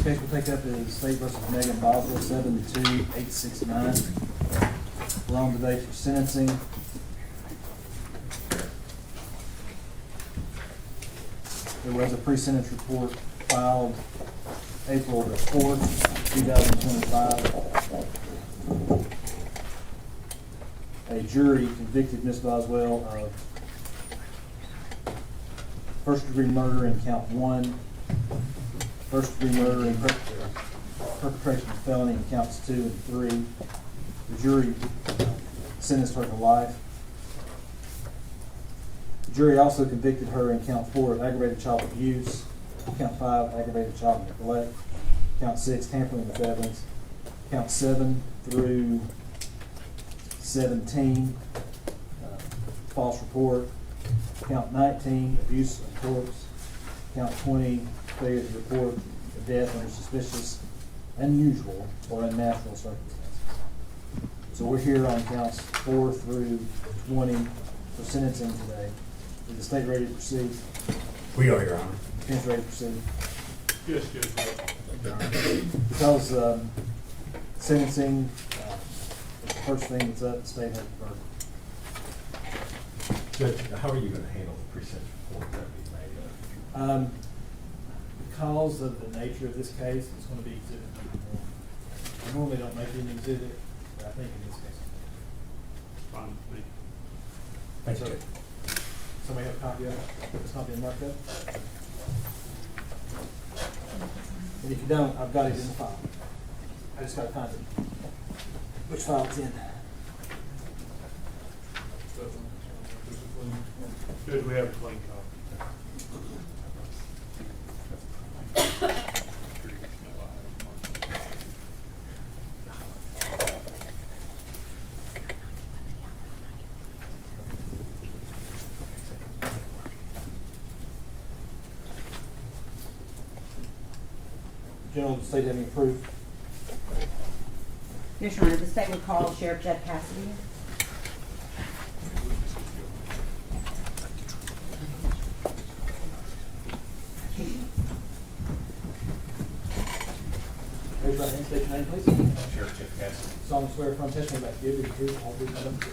case we'll take up is State versus Megan Boswell, 72869. We're on today for sentencing. There was a pre-sentence report filed April the 4th, 2025. A jury convicted Ms. Boswell of first-degree murder in count 1, first-degree murder in perpetration of felony in counts 2 and 3. The jury sentenced her to life. The jury also convicted her in count 4 of aggravated child abuse, count 5 aggravated child neglect, count 6 tampering with evidence, count 7 through 17 false report, count 19 abuse of corpse, count 20 failure to report the death under suspicious, unusual, or unnatural circumstances. So we're here on counts 4 through 20 for sentencing today. Is the state ready to proceed? We are, Your Honor. Defense ready to proceed? Yes, Judge. Because sentencing is the first thing that's up, the state has the burden. Judge, how are you going to handle the pre-sentence report that we made? Because of the nature of this case, it's going to be exhibit number 1. I normally don't make any exhibit, but I think in this case, Fine with me. Thank you, So- Judge. somebody have a copy of it? It's not being marked up? And if you don't, I've got it in the file. I just got to find it. Which file it's in? Judge, we have a clean copy. General, does the state have any proof? Yes, Your Honor, the state will call Sheriff Jeff Cassidy. Raise your right hand, state your name, please. Sheriff Jeff Cassidy. Solemnly swear affirm testimony about to give the truth, all truth, and nothing but the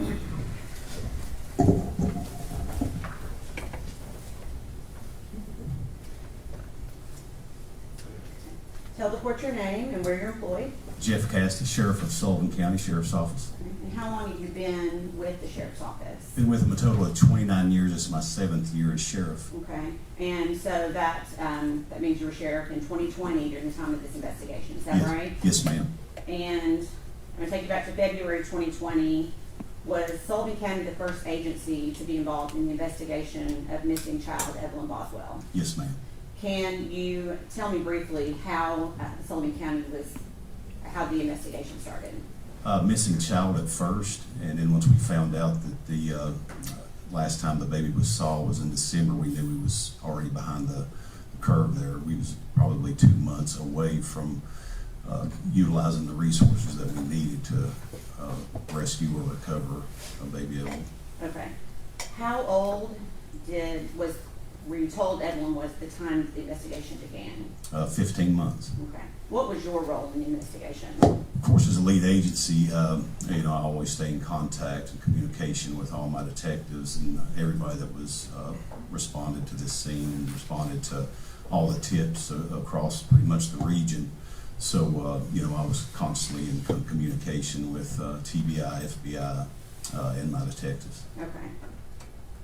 truth. Tell the court your name and where you're employed, Jeff Cassidy, Sheriff of Sullivan County Sheriff's Office. and how long have you been with the sheriff's office? Been with them a total of 29 years. This is my 7th year as sheriff. Okay, and so that means you were sheriff in 2020 during the time of this investigation, is that Yes. right? Yes, ma'am. And I'm gonna take you back to February 2020. Was Sullivan County the first agency to be involved in the investigation of missing child Evelyn Boswell? Yes, ma'am. Can you tell me briefly how Sullivan County how the investigation started? Missing child at first, and then once we found out that the last time the baby was saw was in December, we knew he was already behind the curve there. We was probably 2 months away from utilizing the resources that we needed to rescue or recover baby Evelyn. Okay. How old were you told Evelyn was the time the investigation began? 15 months. Okay. What was your role in the investigation? Of course, as a lead agency, I always stay in contact and communication with all my detectives and everybody that was responded to this scene and responded to all the tips across pretty much the region. So, I was constantly in communication with TBI, FBI, and my detectives. Okay.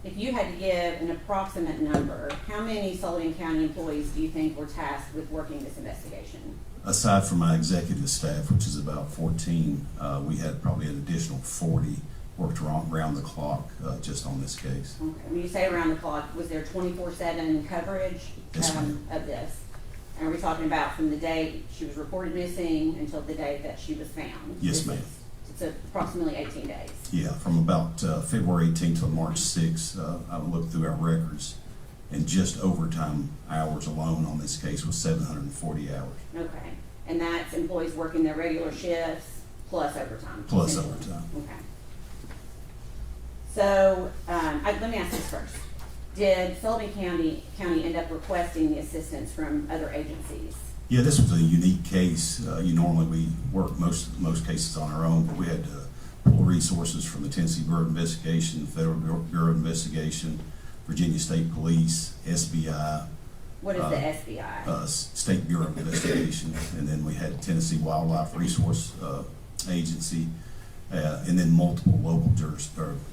If you had to give an approximate number, how many Sullivan County employees do you think were tasked with working this investigation? Aside from my executive staff, which is about 14, we had probably an additional 40 worked around the clock just on this case. Okay. When you say around the clock, was there 24/7 coverage Yes, ma'am. of this? And are we talking about from the day she was reported missing until the day that she was found? Yes, ma'am. It's approximately 18 days. Yeah, from about February 18th to March 6th, I looked through our records, and just overtime hours alone on this case was 740 hours. Okay. And that's employees working their regular shifts plus overtime? Plus essentially. overtime. Okay. So, let me ask this first. Did Sullivan County end up requesting the assistance from other agencies? Yeah, this was a unique case. Normally we work most cases on our own, but we had to pull resources from the Tennessee Bureau of Investigation, Federal Bureau of Investigation, Virginia State Police, SBI. What is the SBI? State Bureau of Investigation, and then we had Tennessee Wildlife Resource Agency, and then multiple local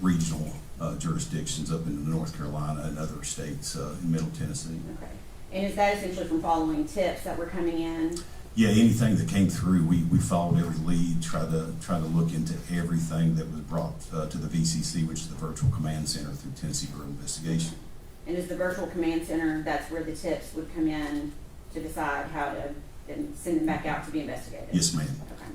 regional jurisdictions up in North Carolina and other states in Middle Tennessee. Okay. And is that essentially from following tips that were coming in? Yeah, anything that came through, we followed every lead, tried to look into everything that was brought to the VCC, which is the Virtual Command Center through Tennessee Bureau of Investigation. And is the virtual command center, that's where the tips would come in to decide how to then send them back out to be investigated? Yes, ma'am. Okay.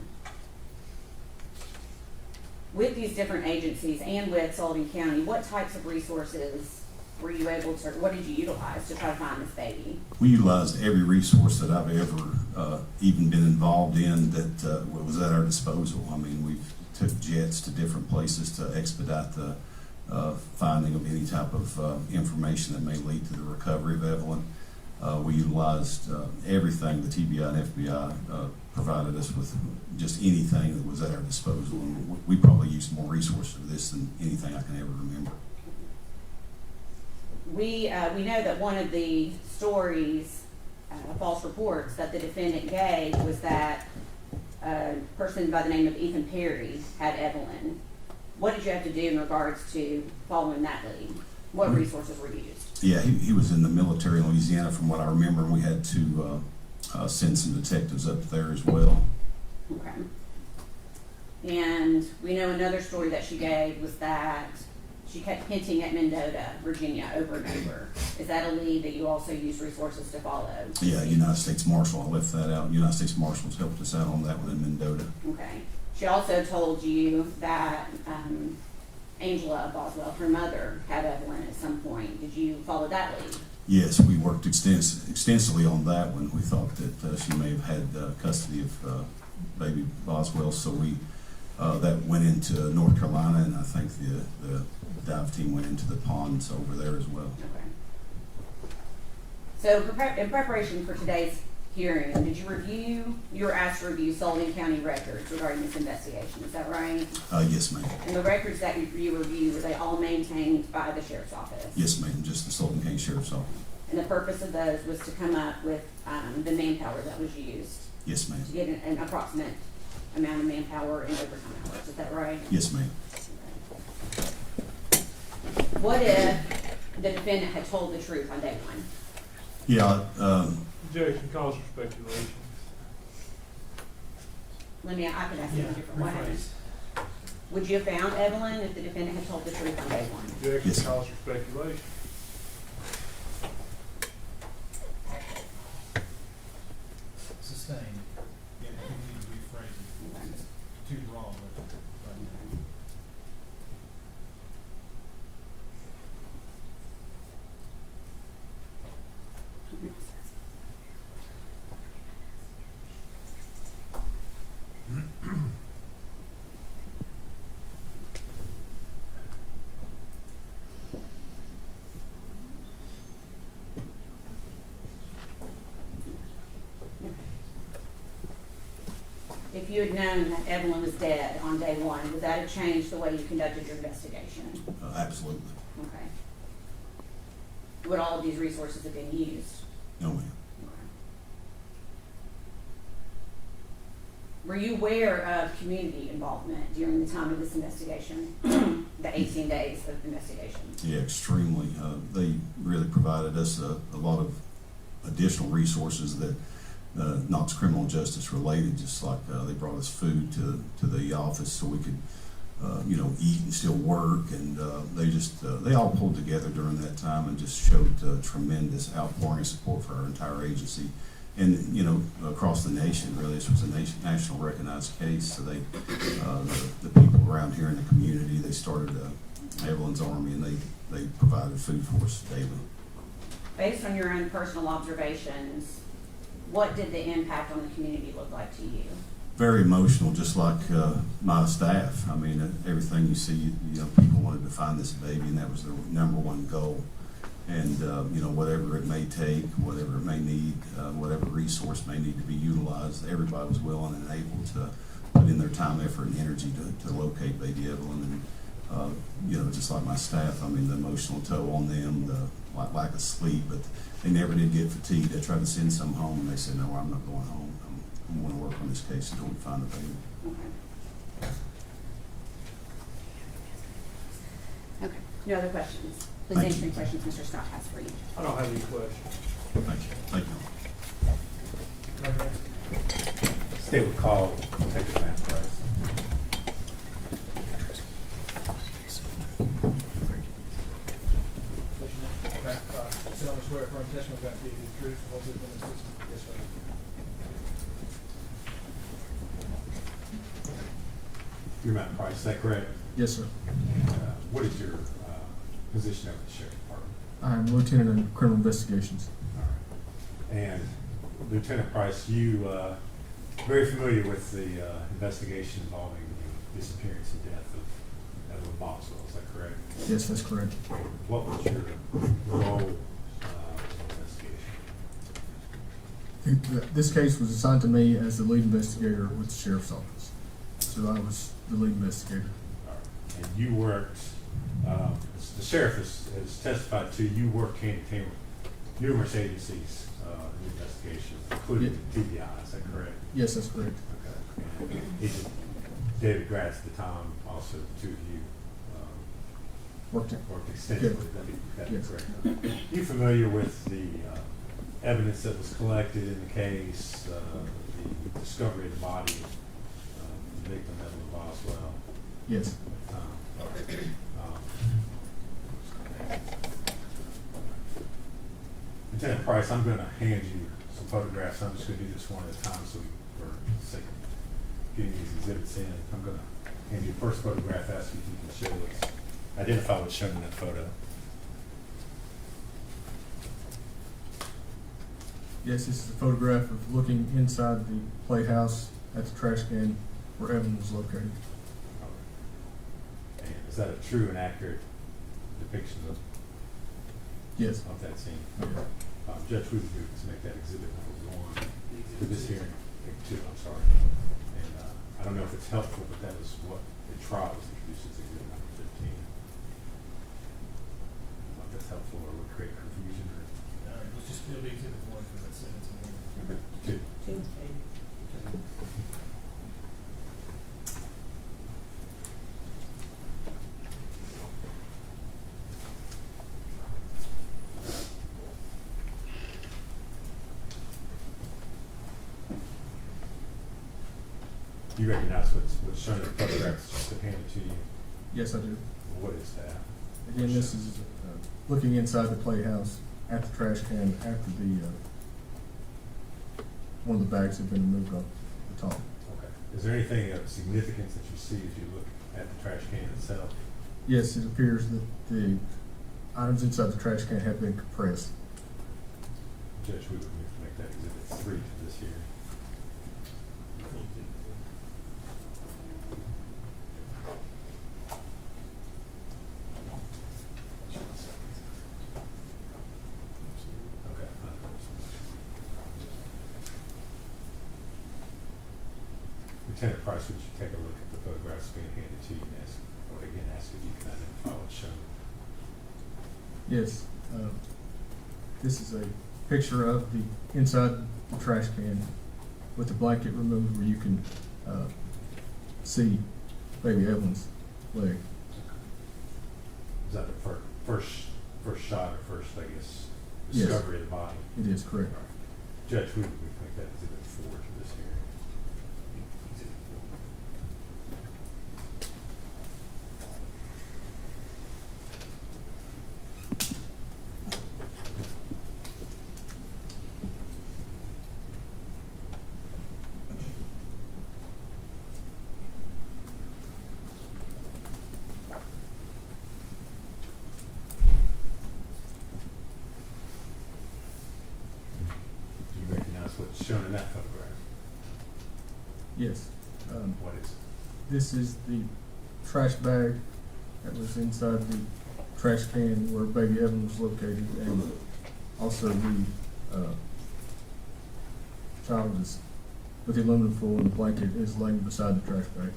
With these different agencies and with Sullivan County, what types of resources were you able to, what did you utilize to try to find this baby? We utilized every resource that I've ever even been involved in that was at our disposal. I mean, we took jets to different places to expedite the finding of any type of information that may lead to the recovery of Evelyn. We utilized everything the TBI and FBI provided us with, just anything that was at our disposal. And we probably used more resources for this than anything I can ever remember. We know that one of the stories, false reports that the defendant gave was that a person by the name of Ethan Perry had Evelyn. What did you have to do in regards to following that lead? What resources were used? Yeah, he was in the military in Louisiana, from what I remember, and we had to send some detectives up there as well. Okay. And we know another story that she gave was that she kept hinting at Mendota, Virginia, over and over. Is that a lead that you also use resources to follow? Yeah, United States Marshal, I left that out. United States Marshals helped us out on that one in Mendota. Okay. She also told you that Angela Boswell, her mother, had Evelyn at some point. Did you follow that lead? Yes, we worked extensively on that one. We thought that she may have had custody of Baby Boswell, so we that went into North Carolina, and I think the dive team went into the ponds over there as well. Okay. So in preparation for today's hearing, you were asked to review Sullivan County records regarding this investigation, is that right? Yes, ma'am. And the records that you reviewed, were they all maintained by the Sheriff's Office? Yes, ma'am, just the Sullivan County Sheriff's Office. And the purpose of those was to come up with the manpower that was used? Yes, ma'am. To get an approximate amount of manpower and overtime hours, is that right? Yes, ma'am. What if the defendant had told the truth on day one? Yeah. Objection calls for speculation. I can ask you a different way. Would you have found Evelyn if the defendant had told the truth on day one? Objection Yes. calls for speculation. Sustained. Yeah, we need to rephrase it. It's too broad. If you had known that Evelyn was dead on day one, would that have changed the way you conducted your investigation? Absolutely. Okay. Would all of these resources have been used? No, ma'am. Okay. Were you aware of community involvement during the time of this investigation, the 18 days of investigation? Yeah, extremely. They really provided us a lot of additional resources that not criminal justice related, just like they brought us food to the office so we could eat and still work, and they all pulled together during that time and just showed tremendous outpouring of support for our entire agency. And across the nation, really, this was a national recognized case. So the people around here in the community, they started Evelyn's Army, and they provided food for us daily. Based on your own personal observations, what did the impact on the community look like to you? Very emotional, just like my staff. I mean, everything you see, people wanted to find this baby, and that was their number one goal. And, you know, whatever it may take, whatever it may need, whatever resource may need to be utilized, everybody was willing and able to put in their time, effort, and energy to locate Baby Evelyn. And, you know, just like my staff, I mean, the emotional toll on them, the lack of sleep, but they never did get fatigued. I tried to send some home, and they said, no, I'm not going home. I'm going to work on this case until we find the baby. Okay, no other questions? Please Thank answer you. any questions Mr. Scott has for you. I don't have any questions. Thank you. State would call, take the math price. Solemnly swear affirm testimony about to give you the truth, the whole truth, and nothing but the truth. Yes, sir. You're Matt Price, is that correct? Yes, sir. What is your position over the sheriff's department? I'm Lieutenant in Criminal Investigations. All right. And Lieutenant Price, you very familiar with the investigation involving the disappearance and death of Evelyn Boswell, is that correct? Yes, that's correct. What was your role in the investigation? This case was assigned to me as the lead investigator with the sheriff's office. So I was the lead investigator. All right. And you worked, the sheriff has testified to, you worked hand in hand with numerous agencies in the investigation, including the TBI, is that correct? Yes, that's correct. Okay. And Agent David Gratz at the time, also the two of you Worked it. worked extensively, that'd be Yes. correct. You familiar with the evidence that was collected in the case, the discovery of the body of the victim, Evelyn Boswell? Yes. Lieutenant Price, I'm going to hand you some photographs. I'm just going to do this one at a time, so for the sake of getting these exhibits in, I'm going to hand you the first photograph, ask you if you can show us, identify what's shown in that photo. Yes, this is a photograph of looking inside the playhouse at the trash can where Evelyn was located. And is that a true and accurate depiction Yes. of that scene? Yes. Judge, we would move to make that exhibit number 1 to this hearing, 2, I'm sorry. And I don't know if it's helpful, but that was what the trial was introduced as exhibit number 15. I don't know if that's helpful or would create confusion or. Let's just, it'll be exhibit 1 for that sentence. Okay. 2. Do you recognize what's shown in the photographs just handed to you? Yes, I do. What is that? Again, this is looking inside the playhouse at the trash can after the one of the bags had been removed off the top. Okay. Is there anything of significance that you see as you look at the trash can itself? Yes, it appears that the items inside the trash can have been compressed. Judge, we would move to make that exhibit 3 to this hearing. Okay. Lieutenant Price, would you take a look at the photographs being handed to you and ask, or again, ask if you can identify what's shown? Yes. This is a picture of the inside the trash can with the blanket removed where you can see Baby Evelyn's leg. Is that the first shot or first, I guess, Yes. discovery of the body? It is correct. All right. Judge, we would make that exhibit 4 to this hearing. Exhibit 4. Do you recognize what's shown in that photograph? Yes. What is it? This is the trash bag that was inside the trash can where Baby Evelyn was located, and also the child is with the aluminum foil and the blanket is laying beside the trash bag.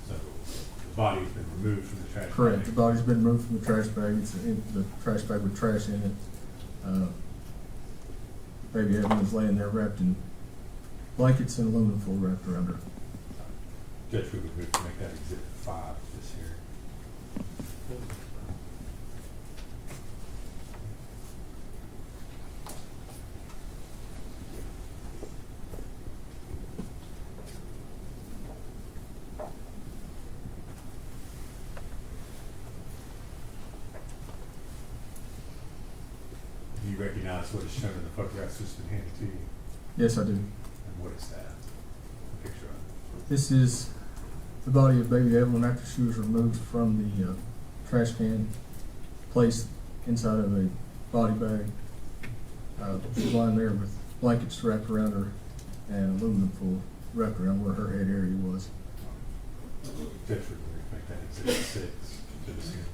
So the body's been removed from the trash. Correct, bag. the body's been removed from the trash bag, it's in the trash bag with trash in it. Baby Evelyn is laying there wrapped in blankets and aluminum foil wrapped around her. Judge, we would move to make that exhibit 5 this hearing. Do you recognize what is shown in the photographs that's been handed to you? Yes, I do. And what is that? A picture of it. This is the body of Baby Evelyn after she was removed from the trash can, placed inside of a body bag. She's lying there with blankets wrapped around her and aluminum foil wrapped around where her head area was. Judge, we would make that exhibit 6 to this hearing.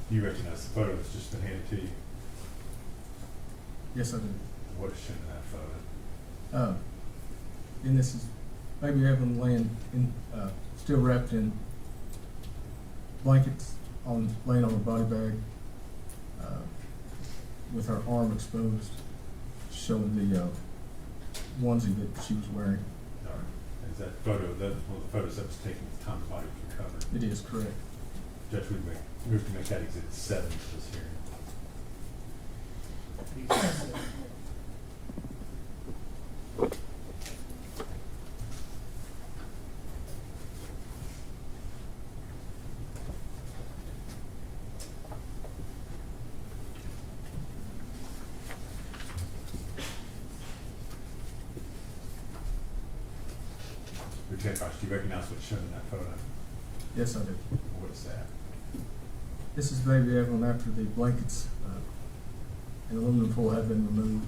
Do you recognize the photo that's just been handed to you? Yes, I do. What is shown in that photo? And this is Baby Evelyn laying in, still wrapped in blankets, laying on a body bag, with her arm exposed, showing the onesie that she was wearing. All right. Is that photo, that one of the photos that was taken at the time the body was recovered? It is correct. Judge, we move to make that exhibit 7 to this hearing. Lieutenant Fox, do you recognize what's shown in that photo? Yes, I do. What is that? This is Baby Evelyn after the blankets and aluminum foil had been removed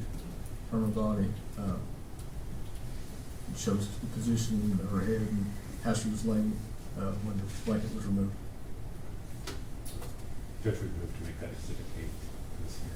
from her body. It shows the position of her head and how she was laying when the blanket was removed. Judge, we move to make that exhibit 8 to this hearing.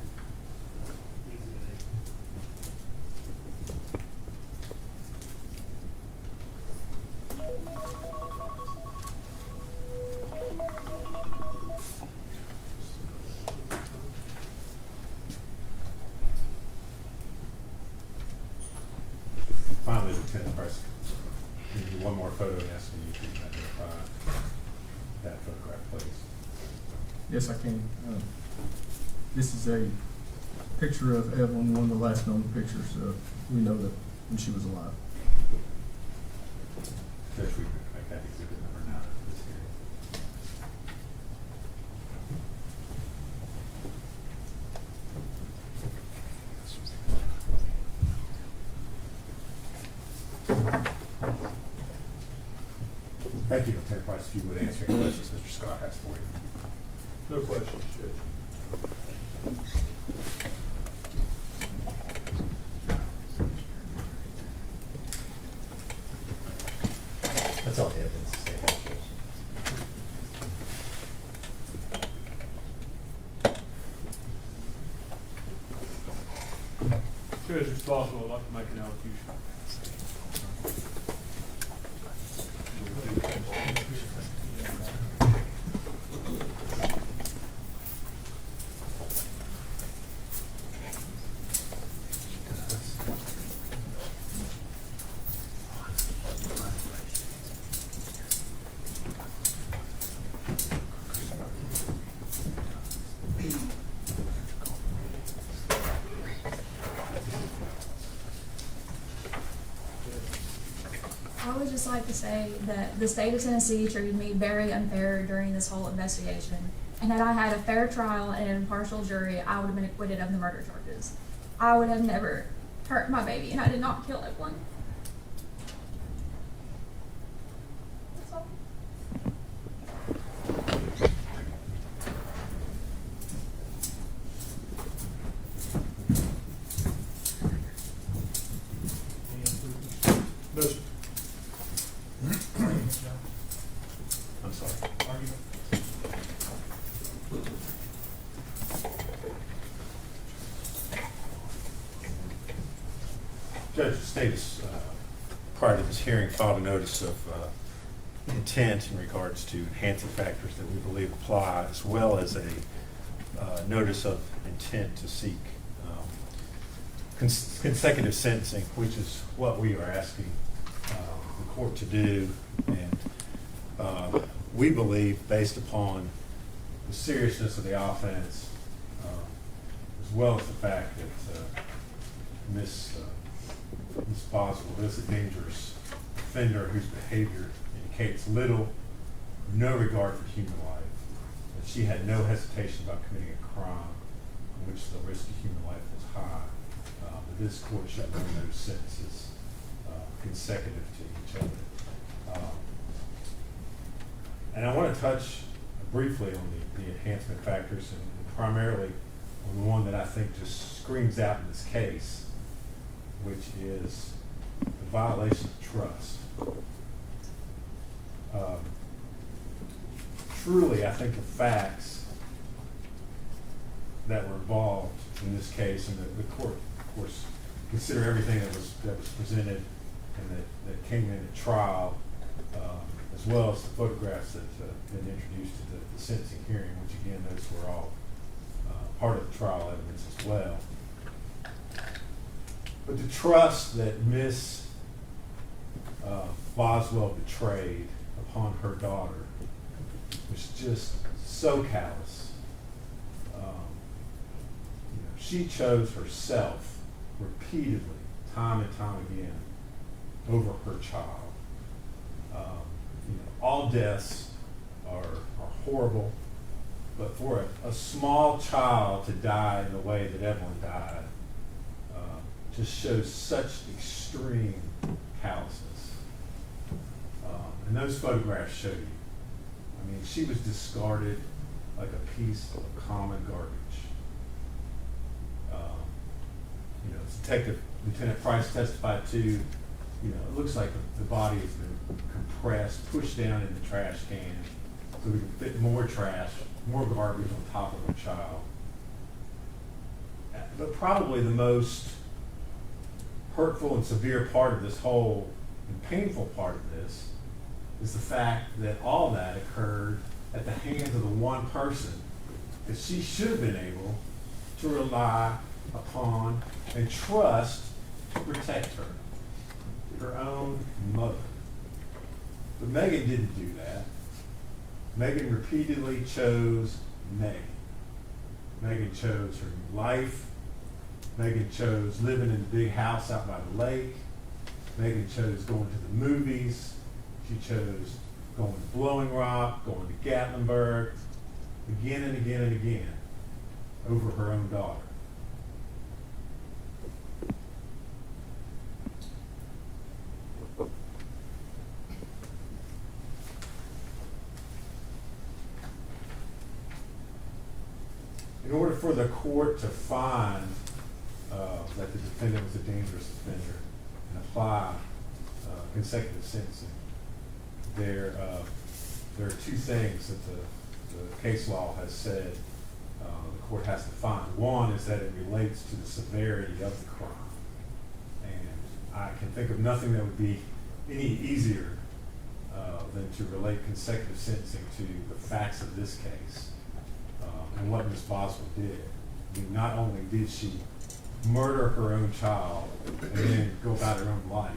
Finally, Lieutenant Price, we need one more photo and asking you to identify that photograph, please. Yes, I can. This is a picture of Evelyn, one of the last known pictures we know that when she was alive. Judge, we move to make that exhibit number 9 to this hearing. Thank you, Lieutenant Price. If you would answer any questions Mr. Scott has for you. No questions, Judge. That's all the evidence to say. Judge responsible, would like to make an allocution. I would just like to say that the state of Tennessee treated me very unfair during this whole investigation. And had I had a fair trial and an impartial jury, I would have been acquitted of the murder charges. I would have never hurt my baby, and I did not kill Evelyn. That's all. Any other No, sir. arguments, John? I'm sorry. Argument? Judge Status, prior to this hearing, filed a notice of intent in regards to enhancing factors that we believe apply, as well as a notice of intent to seek consecutive sentencing, which is what we are asking the court to do. And we believe, based upon the seriousness of the offense, as well as the fact that Ms. Boswell is a dangerous offender whose behavior indicates little or no regard for human life, that she had no hesitation about committing a crime in which the risk of human life was high, that this court should run those sentences consecutive to each other. And I want to touch briefly on the enhancement factors, and primarily on the one that I think just screams out in this case, which is the violation of trust. Truly, I think the facts that were involved in this case, and the court, of course, consider everything that was presented and that came in at trial, as well as the photographs that have been introduced to the sentencing hearing, which again, those were all part of the trial evidence as well. But the trust that Miss Boswell betrayed upon her daughter was just so callous. She chose herself repeatedly, time and time again, over her child. All deaths are horrible, but for a small child to die in the way that Evelyn died just shows such extreme callousness. And those photographs show you. I mean, she was discarded like a piece of common garbage. Detective Lieutenant Price testified to, it looks like the body has been compressed, pushed down in the trash can, so we can fit more trash, more garbage on top of a child. But probably the most hurtful and severe part of this whole, and painful part of this, is the fact that all that occurred at the hands of the one person that she should have been able to rely upon and trust to protect her own mother. But Megan didn't do that. Megan repeatedly chose Megan. Megan chose her new life. Megan chose living in the big house out by the lake. Megan chose going to the movies. She chose going to Blowing Rock, going to Gatlinburg, again and again and again, over her own daughter. In order for the court to find that the defendant was a dangerous offender and apply consecutive sentencing, there are two things that the case law has said the court has to find. One is that it relates to the severity of the crime. And I can think of nothing that would be any easier than to relate consecutive sentencing to the facts of this case and what Ms. Boswell did. I mean, not only did she murder her own child and then go about her own life,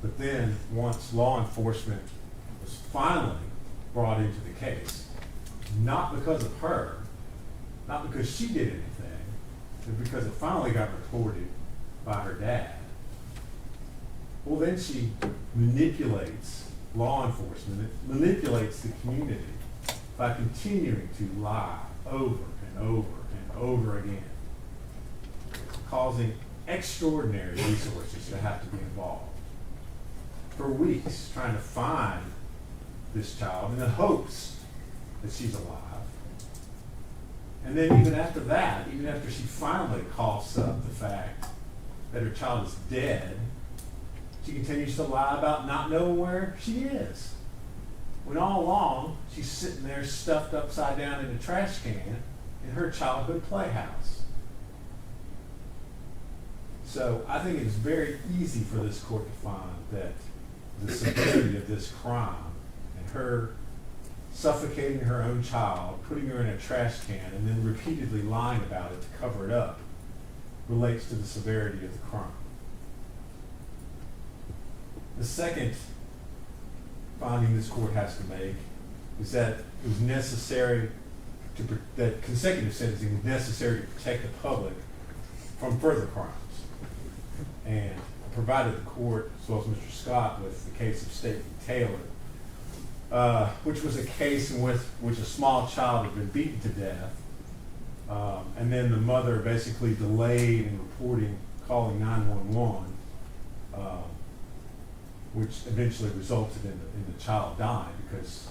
but then once law enforcement was finally brought into the case, not because of her, not because she did anything, but because it finally got reported by her dad. Well, then she manipulates law enforcement, manipulates the community by continuing to lie over and over and over again, causing extraordinary resources to have to be involved for weeks trying to find this child in the hopes that she's alive. And then even after that, even after she finally coughs up the fact that her child is dead, she continues to lie about not knowing where she is. When all along, she's sitting there stuffed upside down in a trash can in her childhood playhouse. So I think it's very easy for this court to find that the severity of this crime and her suffocating her own child, putting her in a trash can, and then repeatedly lying about it to cover it up relates to the severity of the crime. The second finding this court has to make is that it was necessary that consecutive sentencing is necessary to protect the public from further crimes, and provided the court, as well as Mr. Scott, with the case of State v. Taylor, which was a case in which a small child had been beaten to death, and then the mother basically delayed in calling 911, which eventually resulted in the child dying because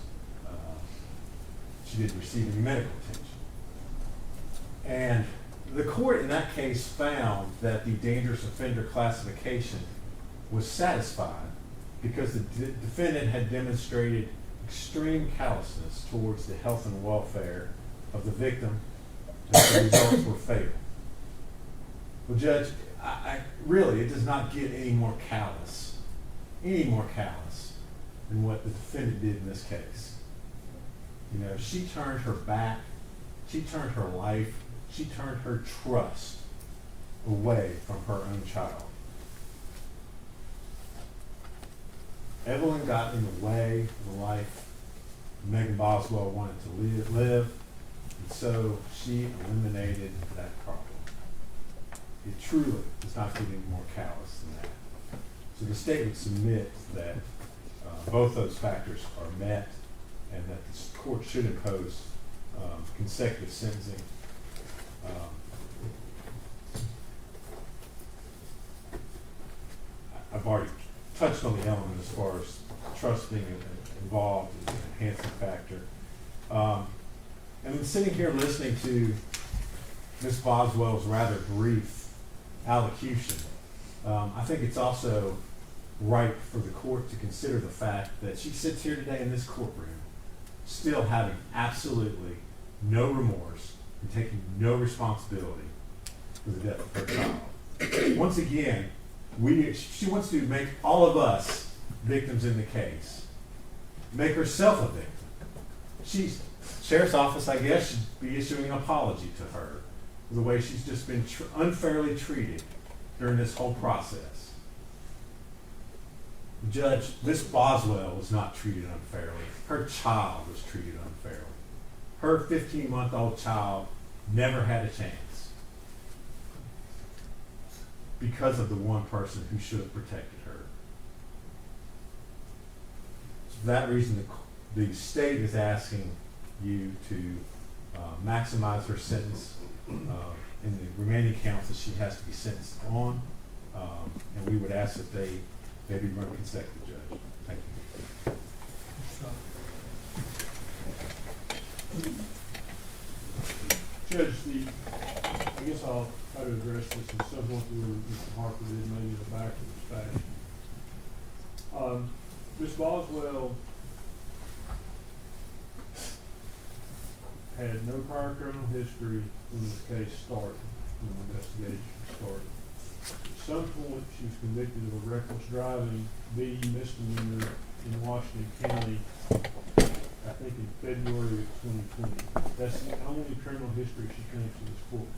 she didn't receive any medical attention. And the court in that case found that the dangerous offender classification was satisfied because the defendant had demonstrated extreme callousness towards the health and welfare of the victim, and the results were fatal. Well, Judge, really, it does not get any more callous than what the defendant did in this case. You know, she turned her back, she turned her life, she turned her trust away from her own child. Evelyn got in the way of the life Megan Boswell wanted to live, and so she eliminated that problem. It truly does not get any more callous than that. So the state would submit that both those factors are met, and that the court should impose consecutive sentencing. I've already touched on the element as far as trust being involved as an enhancing factor. And then sitting here listening to Ms. Boswell's rather brief allocution, I think it's also right for the court to consider the fact that she sits here today in this courtroom still having absolutely no remorse and taking no responsibility for the death of her child. Once again, she wants to make all of us victims in the case, make herself a victim. Sheriff's office, I guess, should be issuing an apology to her for the way she's just been unfairly treated during this whole process. Judge, Miss Boswell was not treated unfairly. Her child was treated unfairly. Her 15-month-old child never had a chance because of the one person who should have protected her. So for that reason, the state is asking you to maximize her sentence in the remaining counts that she has to be sentenced on, and we would ask that they be run consecutive, Judge. Thank you. Judge, I guess I'll try to address this in somewhat the way Mr. Harper did, maybe in a backwards fashion. Ms. Boswell had no prior criminal history when this case started, when the investigation started. At some point, she was convicted of a reckless driving B misdemeanor in Washington County, I think in February of 2020. That's the only criminal history she claims to this court.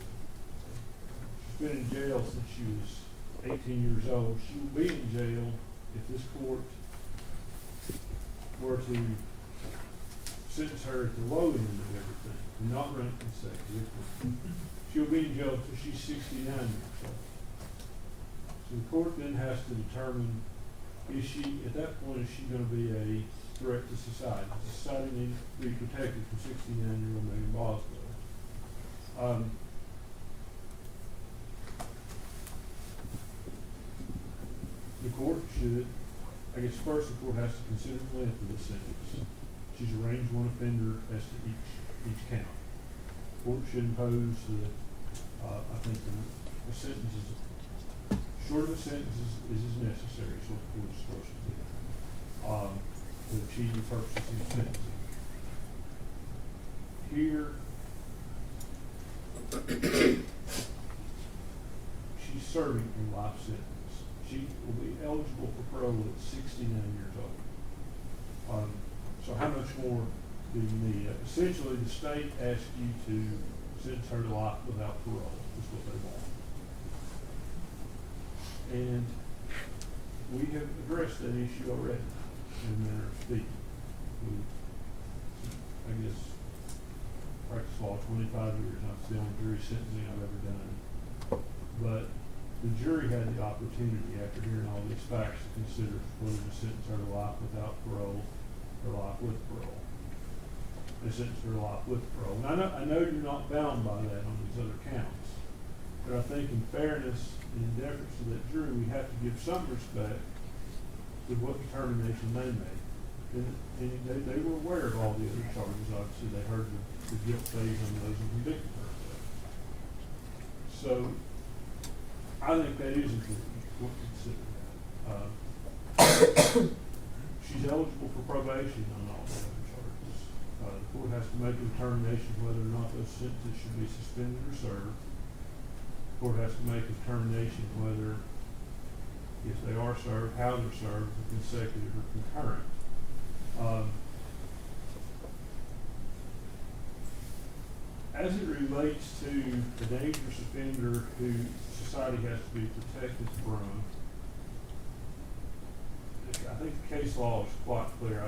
She's been in jail since she was 18 years old. She will be in jail if this court were to sentence her at the low end of everything and not run it consecutively. She'll be in jail until she's 69 years old. So the court then has to determine, at that point, is she going to be a threat to society? Does society need to be protected from 69-year-old Megan Boswell? court should, I guess first the court has to consider the length of the sentence. She's arranged one offender as to each count. Court should impose I think the sentence is, short of the sentence is as necessary, so the court is supposed to do, to achieve the purposes of sentencing. Here, she's serving a life sentence. She will be eligible for parole at 69 years old. So how much more do you need? Essentially, the state asks you to sentence her to life without parole. That's what they want. And we have addressed that issue already in a manner of speaking. I guess, practice law 25 years, and it's the only jury sentencing I've ever done. But the jury had the opportunity, after hearing all these facts, to consider whether to sentence her to life without parole or life with parole. They sentenced her to life with parole. And I know you're not bound by that on these other counts, but I think in fairness and in deference to that jury, we have to give some respect to what determination they made. And they were aware of all the other charges. Obviously, they heard the guilt phase on those and convicted her of those. So I think that is important. We'll consider that. She's eligible for probation on all the other charges. The court has to make a determination whether or not those sentences should be suspended or served. The court has to make a determination whether, if they are served, how they're served, consecutive or concurrent. As it relates to the dangerous offender who society has to be protected from, I think the case law is quite clear.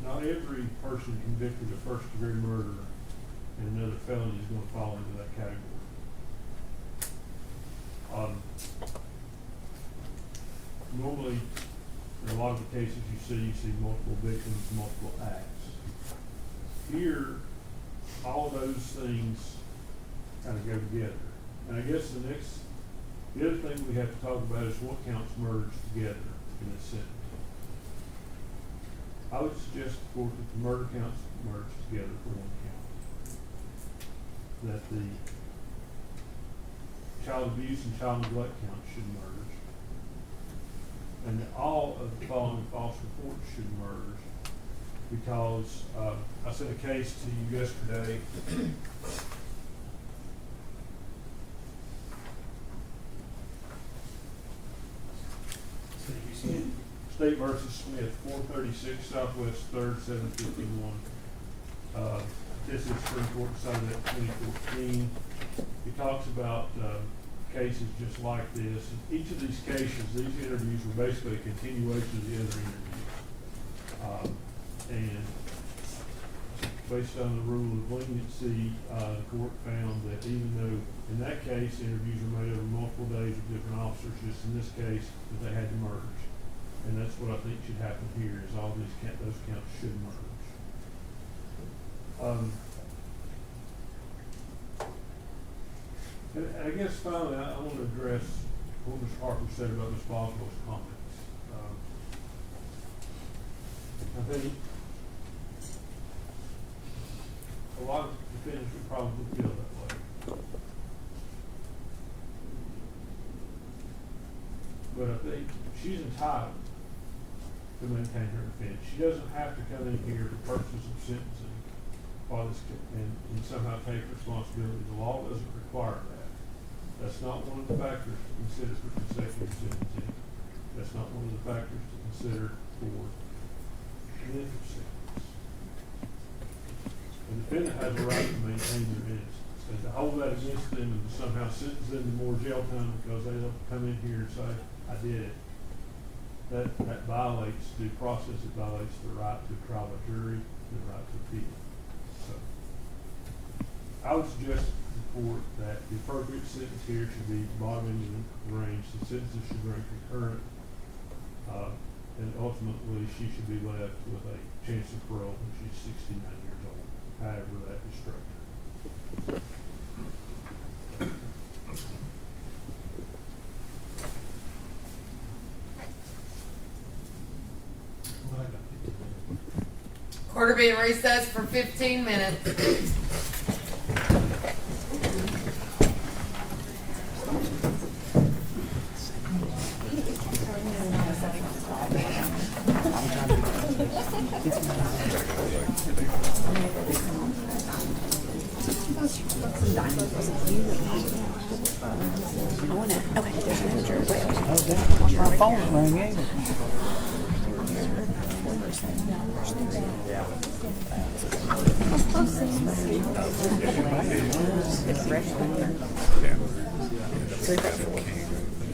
Not every person convicted of first-degree murder and another felony is going to fall into that category. Normally, in a lot of the cases you see multiple victims, multiple acts. Here, all of those things kind of go together. And I guess the other thing we have to talk about is what counts merged together in this sentence. I would suggest, of course, that the murder counts merged together for one count. That the child abuse and child neglect counts should merge. And that all of the following false reports should merge, because I sent a case to you yesterday. State versus Smith, 436 Southwest 3rd, 751. This is Supreme Court decided that 2014. It talks about cases just like this. In each of these cases, these interviews were basically a continuation of the other interviews. And based on the rule of leniency, the court found that even though in that case interviews were made over multiple days with different officers, just in this case that they had to merge. And that's what I think should happen here, is all those counts should merge. And I guess finally, I want to address what Mr. Harper said about Ms. Boswell's comments. I think a lot of defendants would probably feel that way. But I think she's entitled to maintain her defense. She doesn't have to come in here for purposes of sentencing and somehow take responsibility. The law doesn't require that. That's not one of the factors to consider for consecutive sentencing. That's not one of the factors to consider for length of sentence. The defendant has a right to maintain their innocence, and to hold that against them and to somehow sentence them to more jail time because they don't come in here and say, I did it. That violates due process. It violates the right to a trial by jury, the right to appeal. So I would suggest to the court that the appropriate sentence here should be bottom end of the range. The sentences should run concurrent, and ultimately she should be left with a chance of parole when she's 69 years old, however that is structured. Court will be in recess for 15 minutes. My phone's ringing, ain't it?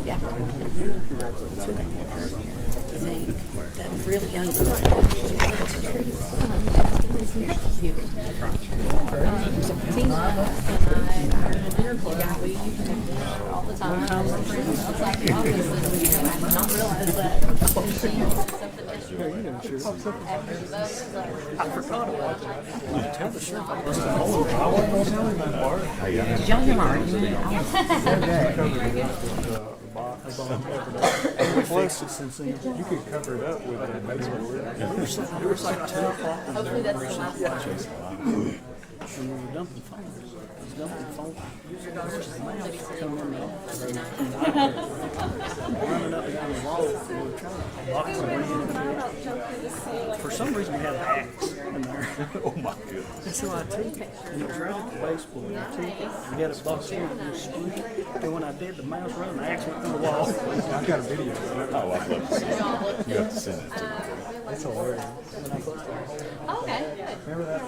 Yeah. That really young girl. All the time. It's like the office, and I did not realize that. I forgot about that. Tell the sheriff I was Did y'all hear my argument? Plus, since then, you could cover it up with a baseball. It was like 10 o'clock. Hopefully that's the last one. And we were dumping phones. I was dumping phones. Coming in there. Running up and down the wall. We were trying to lock somebody in. For some reason, we had an axe in there. Oh my goodness. And so I took it, and it was right at the baseboard. I took it, we had it boxed in, and we screwed it. And when I did, the mouse ran, the axe went through the wall. I got a video. Oh, I'd love to see it. You have to send it to me. It's hilarious. Okay, Remember that?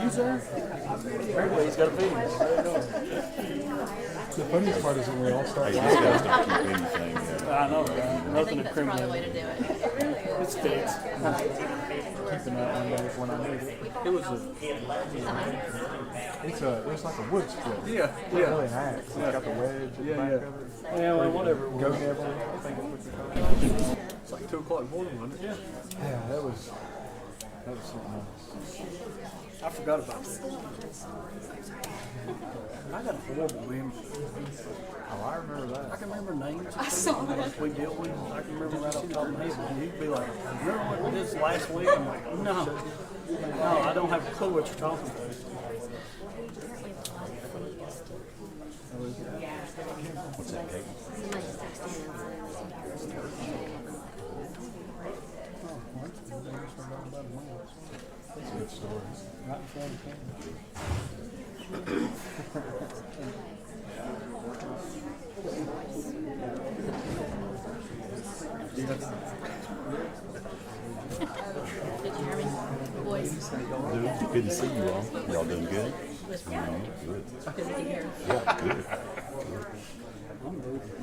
You sir? Apparently he's got a video. The funniest part is when we all start. Hey, these guys don't keep anything. I know, right? I Nothing think that's probably the way to do it. It really is. It's fixed. Keeping that one day when I need it. It was it was like a wood strip. Yeah. Really an axe. It's got the wedge at the back of it. Yeah, well, whatever. Go Evelyn. I think that's what you call it. It's like 2 o'clock in the morning, wasn't it? Yeah, that was something else. I forgot about that. I got a horrible memory. Oh, I remember that. I can remember names. I saw that. We dealt with. I can remember right off the top of my head. And he'd be like, "Remember what we did last week?" I'm like, "No, I don't have a clue what you're talking about." What's that, Kate? That's a good story. Right in front of the camera. Did you hear me? Boys. Good to see you all. Y'all doing good? Good. Yeah, good.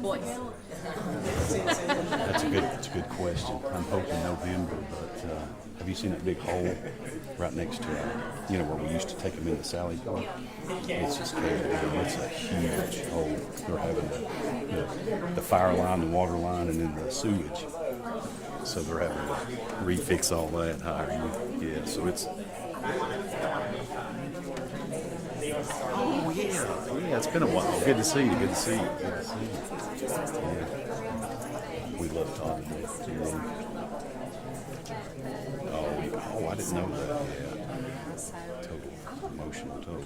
Boys. That's a good question. I'm hoping November, but have you seen that big hole right next to where we used to take them in the Sally Port? It's just crazy. It's a huge hole. They're having the fire line, the water line, and then the sewage. So they're having to refix all that, yeah, so it's... Oh, yeah, it's been a while. Good to see you, Yeah. We love talking to you. Oh, I didn't know that. Yeah. Total, emotional, total.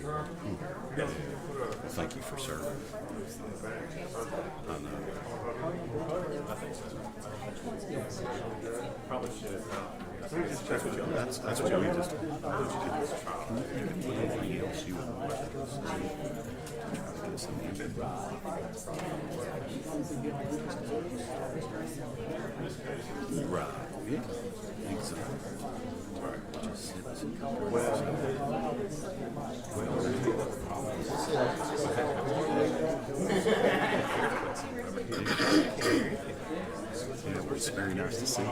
Yeah. Well, thank you for serving. I know. Probably should. That's what Joey just did. Anything else you would like to see? Right. Yeah. Exactly. Right. Just sit. It's very nice to see you.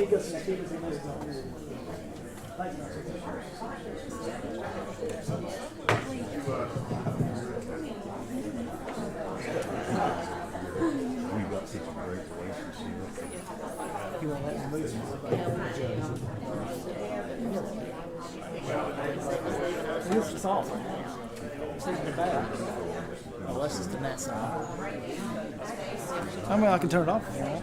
This is off right now. It's in the back. Oh, that's just the net side. I mean, I can turn it off if you want.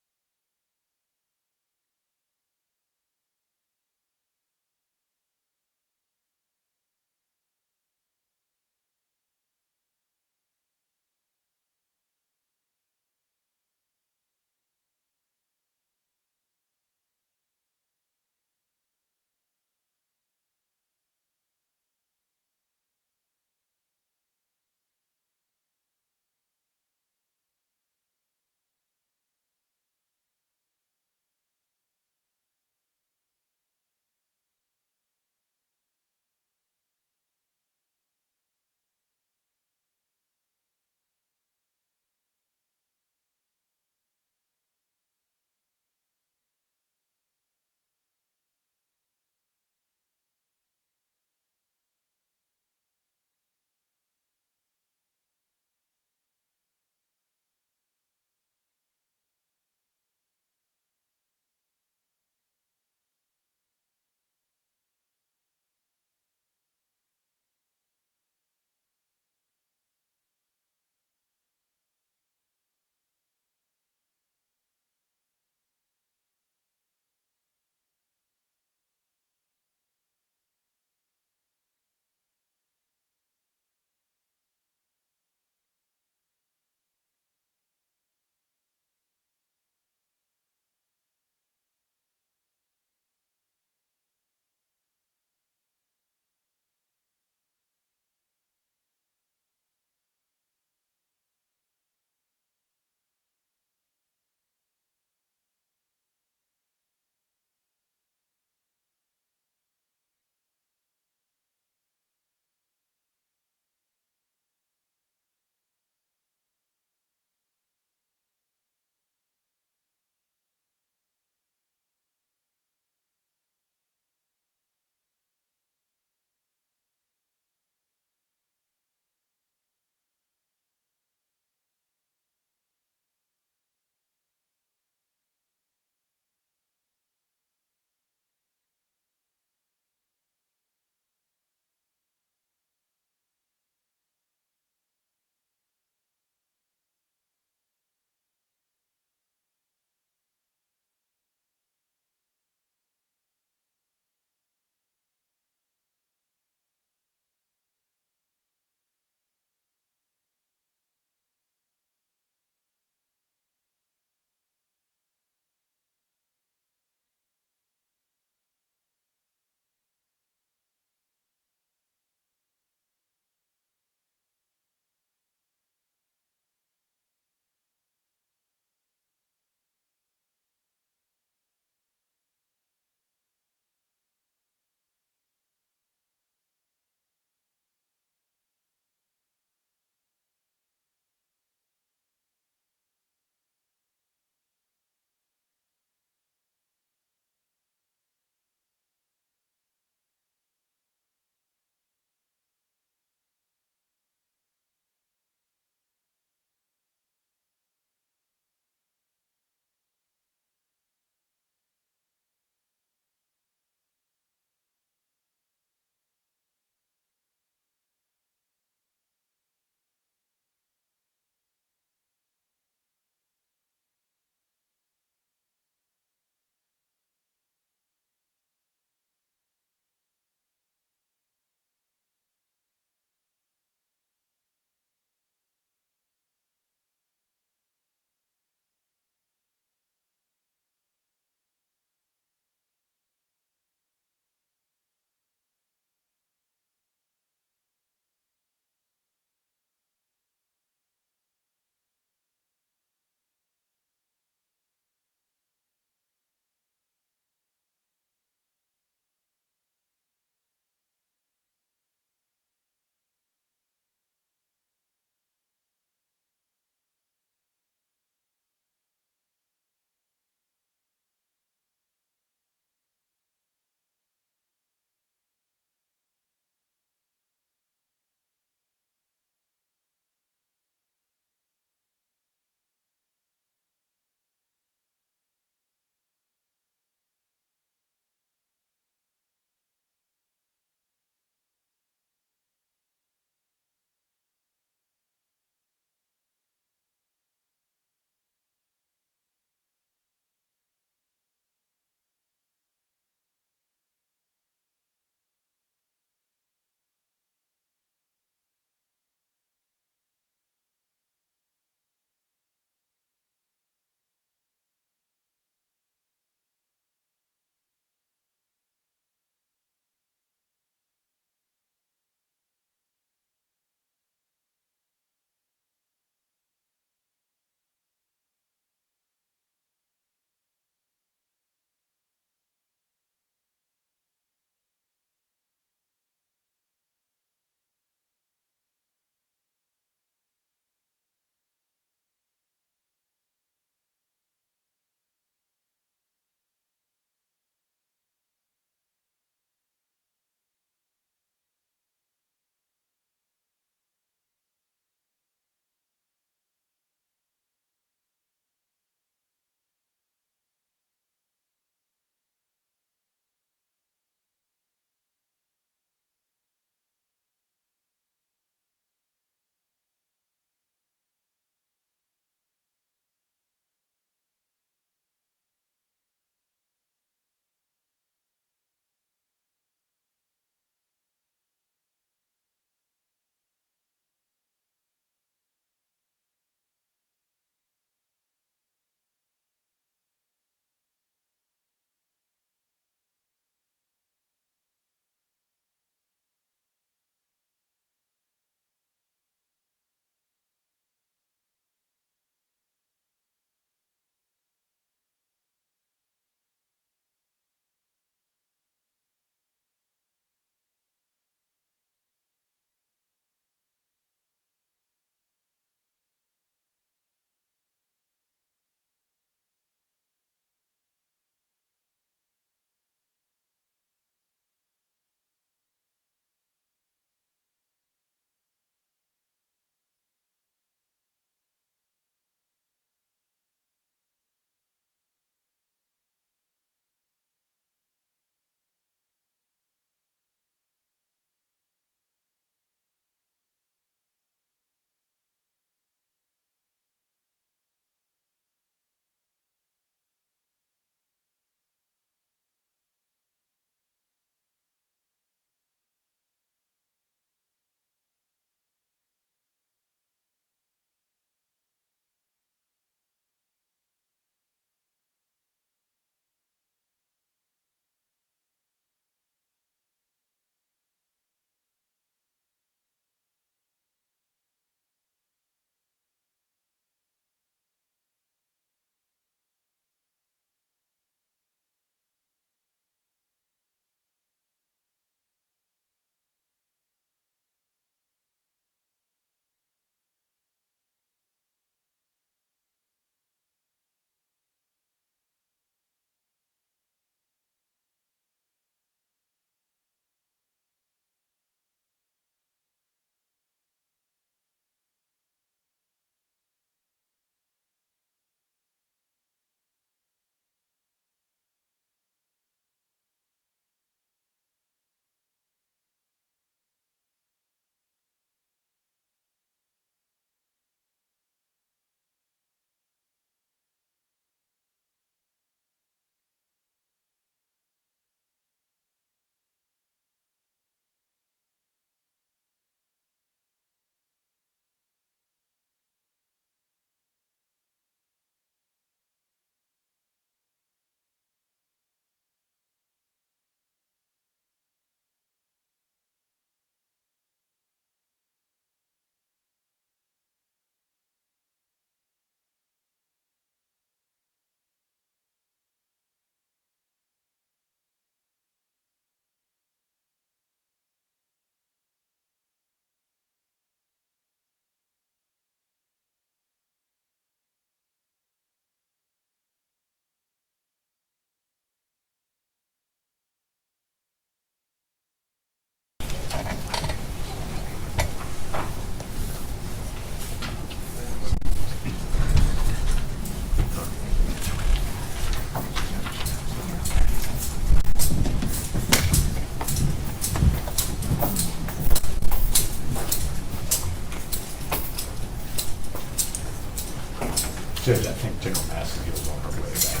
Judge, I think General Massey was on her way back.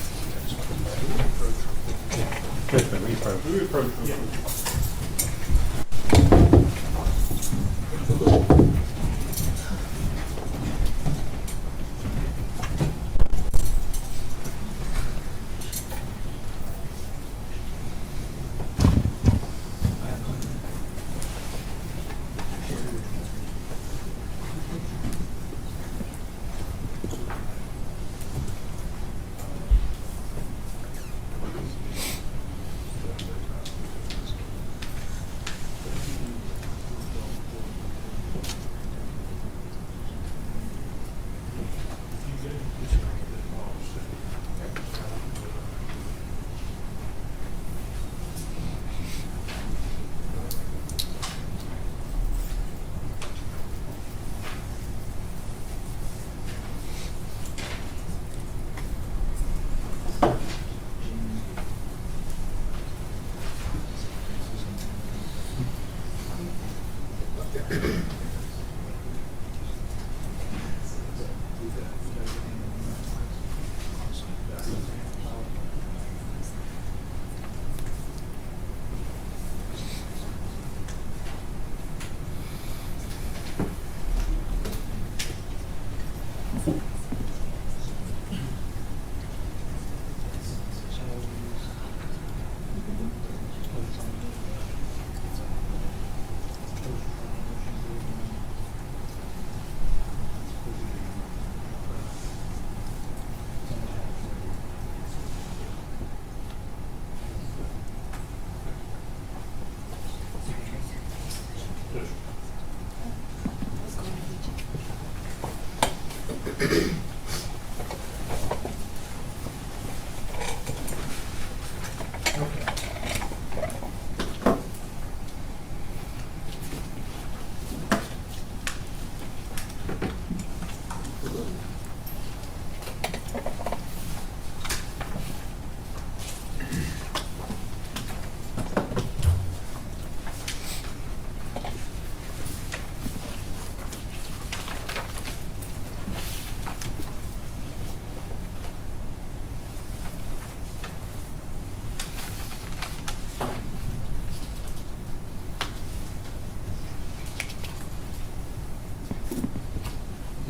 We approach. Yeah.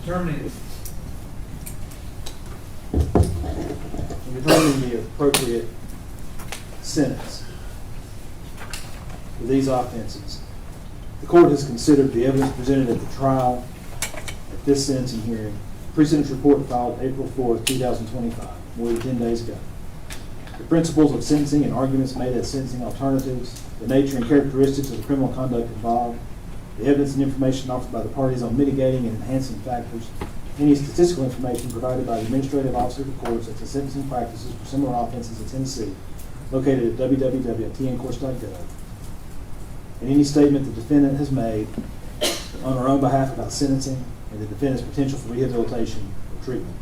Determining the appropriate sentence for these offenses. The court has considered the evidence presented at the trial at this sentencing hearing, pre-sentence report filed April 4th, 2025, more than 10 days ago. The principles of sentencing and arguments made as sentencing alternatives, the nature and characteristics of the criminal conduct involved, the evidence and information offered by the parties on mitigating and enhancing factors, any statistical information provided by the administrative officer of the courts as to sentencing practices for similar offenses in Tennessee, located at www.tncourts.gov, and any statement the defendant has made on her own behalf about sentencing and the defendant's potential for rehabilitation or treatment.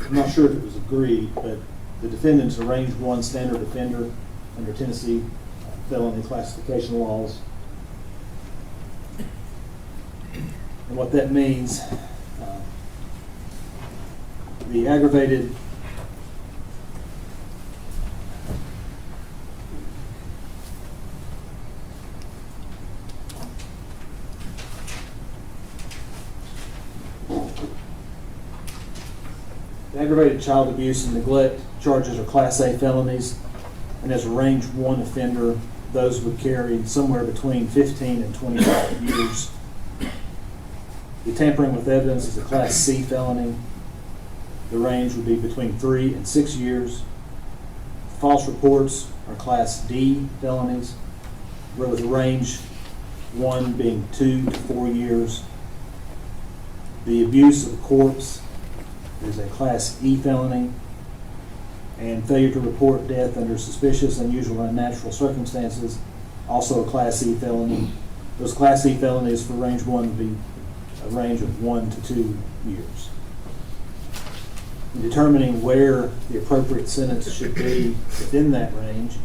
I'm not sure if it was agreed, but the defendant's a range 1 standard offender under Tennessee felony classification laws. And what that means, the aggravated child abuse and neglect charges are Class A felonies, and as a range 1 offender, those would carry somewhere between 15 and 25 years. The tampering with evidence is a Class C felony. The range would be between 3 and 6 years. False reports are Class D felonies, with range 1 being 2 to 4 years. The abuse of a corpse is a Class E felony, and failure to report death under suspicious, unusual, or unnatural circumstances, also a Class E felony. Those Class E felonies for range 1 would be a range of 1 to 2 years. In determining where the appropriate sentence should be within that range,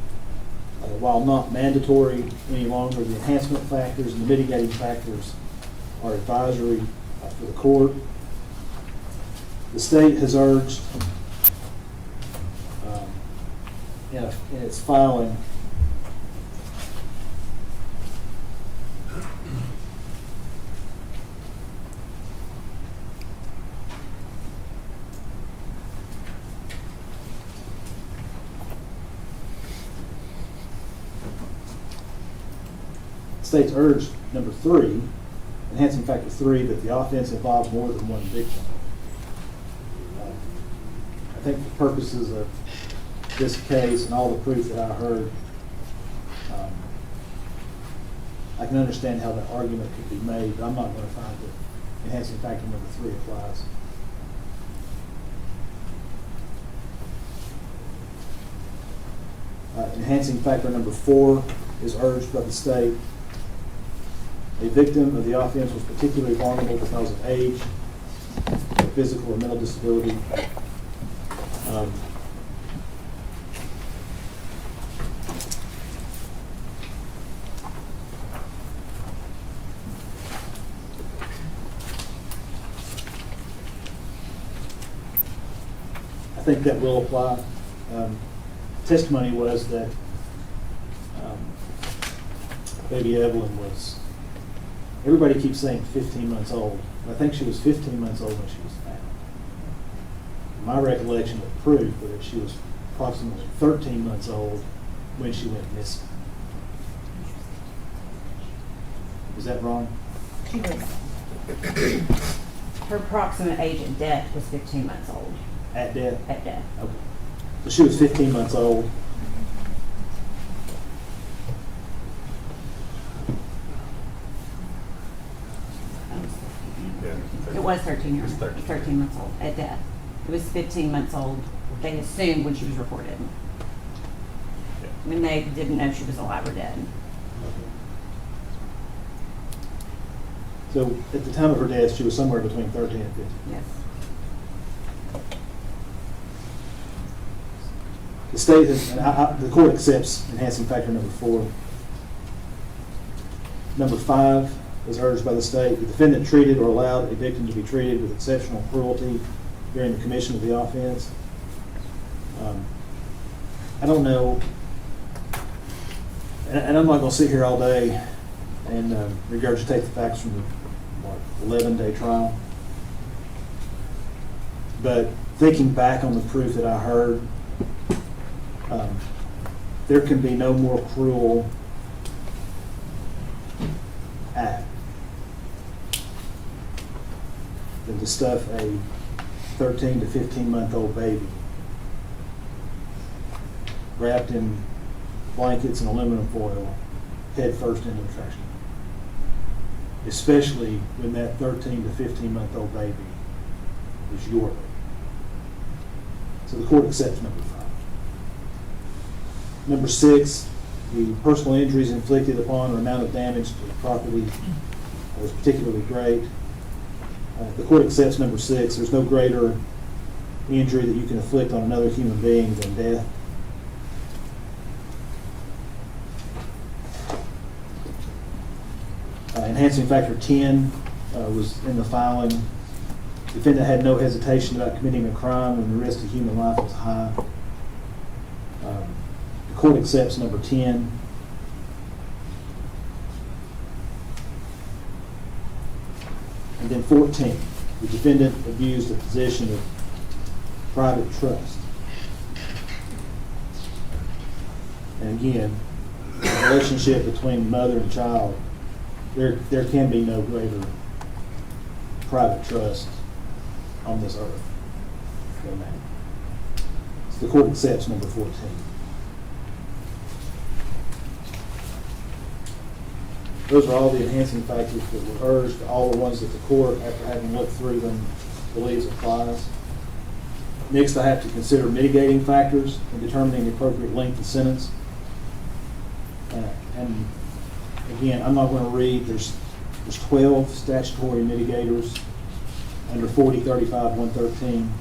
while not mandatory any longer, the enhancement factors and the mitigating factors are advisory for the court. The state has urged in its filing state's urged, number 3, enhancing factor 3, that the offense involved more than one victim. I think for purposes of this case and all the proof that I heard, I can understand how that argument could be made, but I'm not going to find that enhancing factor number 3 applies. Enhancing factor number 4 is urged by the state. A victim of the offense was particularly vulnerable because of age, or physical or mental disability. I think that will apply. Testimony was that Baby Evelyn was, everybody keeps saying 15 months old. I think she was 15 months old when she was found. My recollection of proof was that she was approximately 13 months old when she went missing. Is that wrong? She was, her approximate age at death was 15 months old. At death? At death. Okay. So she was 15 months old. It was 13 years, 13 months old at death. It was 15 months old, they assumed, when she was reported. When they didn't know she was alive or dead. So at the time of her death, she was somewhere between 13 and 15. Yes. The state has, and the court accepts enhancing factor number 4. Number 5 is urged by the state. The defendant treated or allowed a victim to be treated with exceptional cruelty during the commission of the offense. I don't know, and I'm not going to sit here all day and regurgitate the facts from the 11-day trial. But thinking back on the proof that I heard, there can be no more cruel act than to stuff a 13 to 15-month-old baby wrapped in blankets and aluminum foil head first into the trash can. Especially when that 13 to 15-month-old baby is your baby. So the court accepts number 5. Number 6, the personal injuries inflicted upon or amount of damage to the property was particularly great. The court accepts number 6. There's no greater injury that you can inflict on another human being than death. Enhancing factor 10 was in the filing. The defendant had no hesitation about committing a crime when the risk to human life was high. The court accepts number 10. And then 14, the defendant abused a position of private trust. And again, the relationship between mother and child, there can be no greater private trust on this earth than that. So the court accepts number 14. Those are all the enhancing factors that were urged, all the ones that the court, after having looked through them, believes applies. Next, I have to consider mitigating factors in determining the appropriate length of sentence. And again, I'm not going to read, there's 12 statutory mitigators under 40, 35, 113.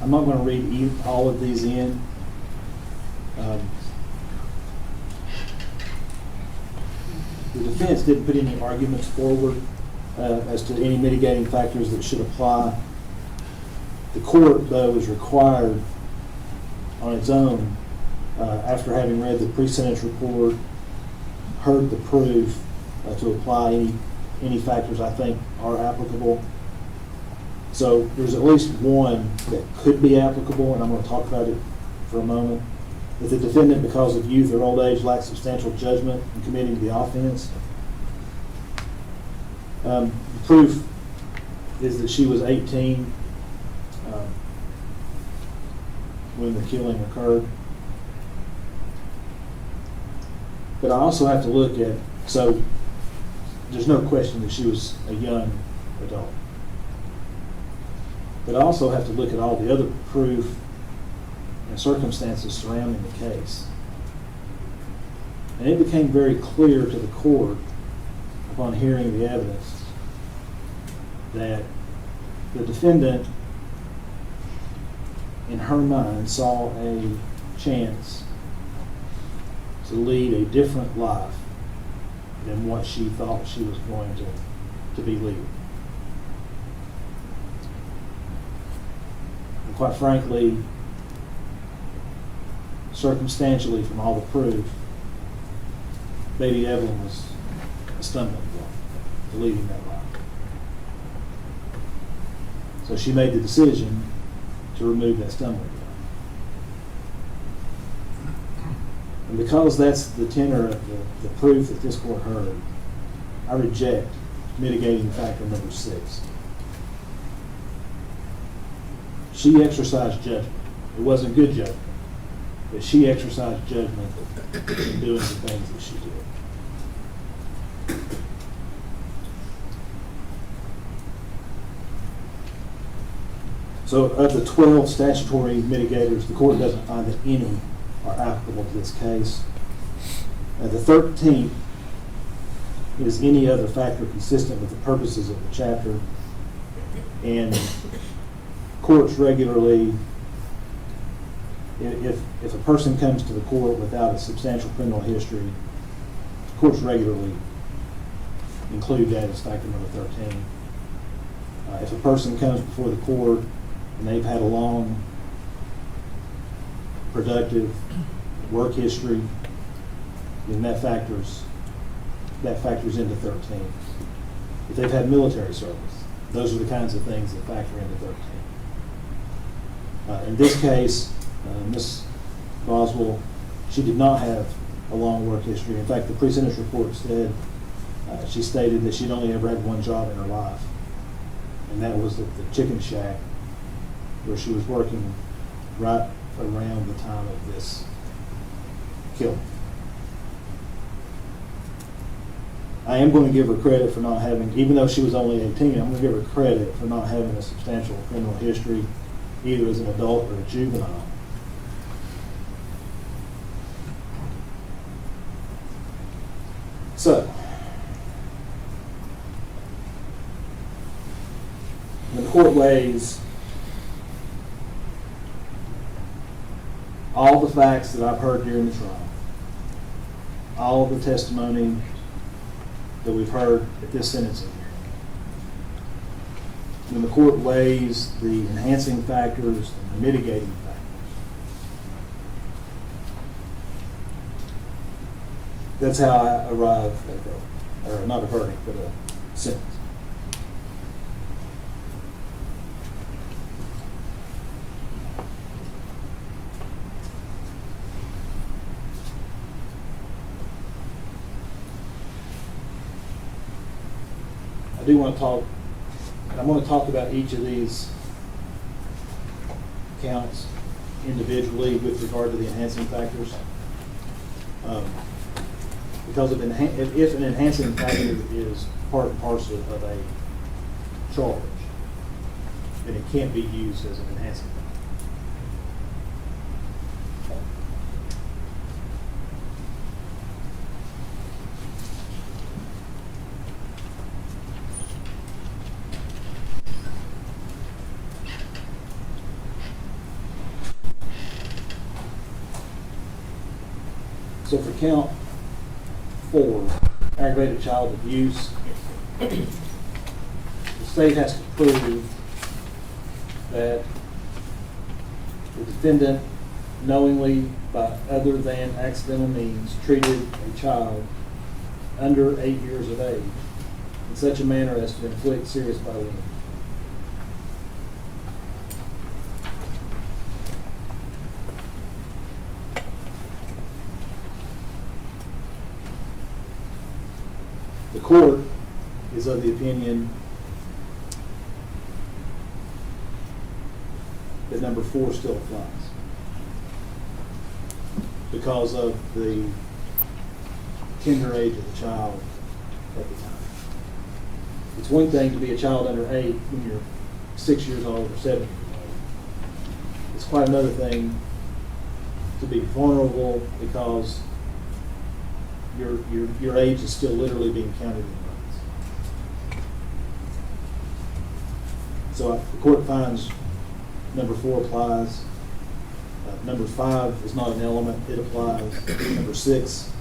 I'm not going to read all of these in. The defense didn't put any arguments forward as to any mitigating factors that should apply. The court, though, is required on its own, after having read the pre-sentence report, heard the proof, to apply any factors I think are applicable. So there's at least one that could be applicable, and I'm going to talk about it for a moment. That the defendant, because of youth or old age, lacks substantial judgment in committing the offense. The proof is that she was 18 when the killing occurred. But I also have to look at, so there's no question that she was a young adult. But I also have to look at all the other proof and circumstances surrounding the case. And it became very clear to the court upon hearing the evidence that the defendant, in her mind, saw a chance to lead a different life than what she thought she was going to be leading. And quite frankly, circumstantially, from all the proof, Baby Evelyn was a stumbling block to leading that life. So she made the decision to remove that stumbling block. And because that's the tenor of the proof that this court heard, I reject mitigating factor number 6. She exercised judgment. It wasn't good judgment, but she exercised judgment in doing the things that she did. So of the 12 statutory mitigators, the court doesn't find that any are applicable to this case. The 13th is any other factor consistent with the purposes of the chapter. And courts regularly, if a person comes to the court without a substantial criminal history, courts regularly include that as factor number 13. If a person comes before the court and they've had a long, productive work history, then that factors into 13. If they've had military service, those are the kinds of things that factor into 13. In this case, Ms. Boswell, she did not have a long work history. In fact, the pre-sentence report said, she stated that she'd only ever had one job in her life, and that was at the chicken shack where she was working right around the time of this killing. I am going to give her credit for not having, even though she was only 18, I'm going to give her credit for not having a substantial criminal history, either as an adult or a juvenile. So, the court weighs all the facts that I've heard during the trial, all the testimony that we've heard at this sentencing hearing. When the court weighs the enhancing factors and the mitigating factors, that's how I arrive at a verdict, or not a verdict, but a sentence. I do want to talk, and I'm going to talk about each of these counts individually with regard to the enhancing factors. Because if an enhancing factor is part and parcel of a charge, then it can't be used as an enhancing factor. So for count 4, aggravated child abuse, the state has to prove that the defendant knowingly, by other than accidental means, treated a child under 8 years of age in such a manner as to inflict serious bodily injury. The court is of the opinion that number 4 still applies because of the tender age of the child at the time. It's one thing to be a child under 8 when you're 6 years old or 7 years old. It's quite another thing to be vulnerable because your age is still literally being counted in rights. So the court finds number 4 applies. Number 5 is not an element, it applies. Number 6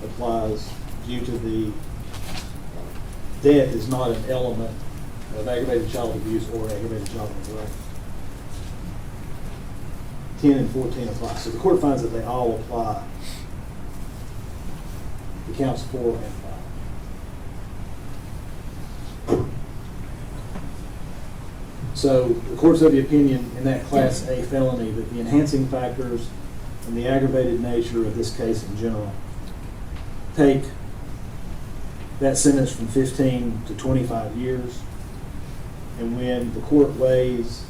applies due to the death is not an element of aggravated child abuse or aggravated child neglect. 10 and 14 apply. So the court finds that they all apply to counts 4 and 5. So the court's of the opinion in that Class A felony that the enhancing factors and the aggravated nature of this case in general take that sentence from 15 to 25 years. And when the court weighs,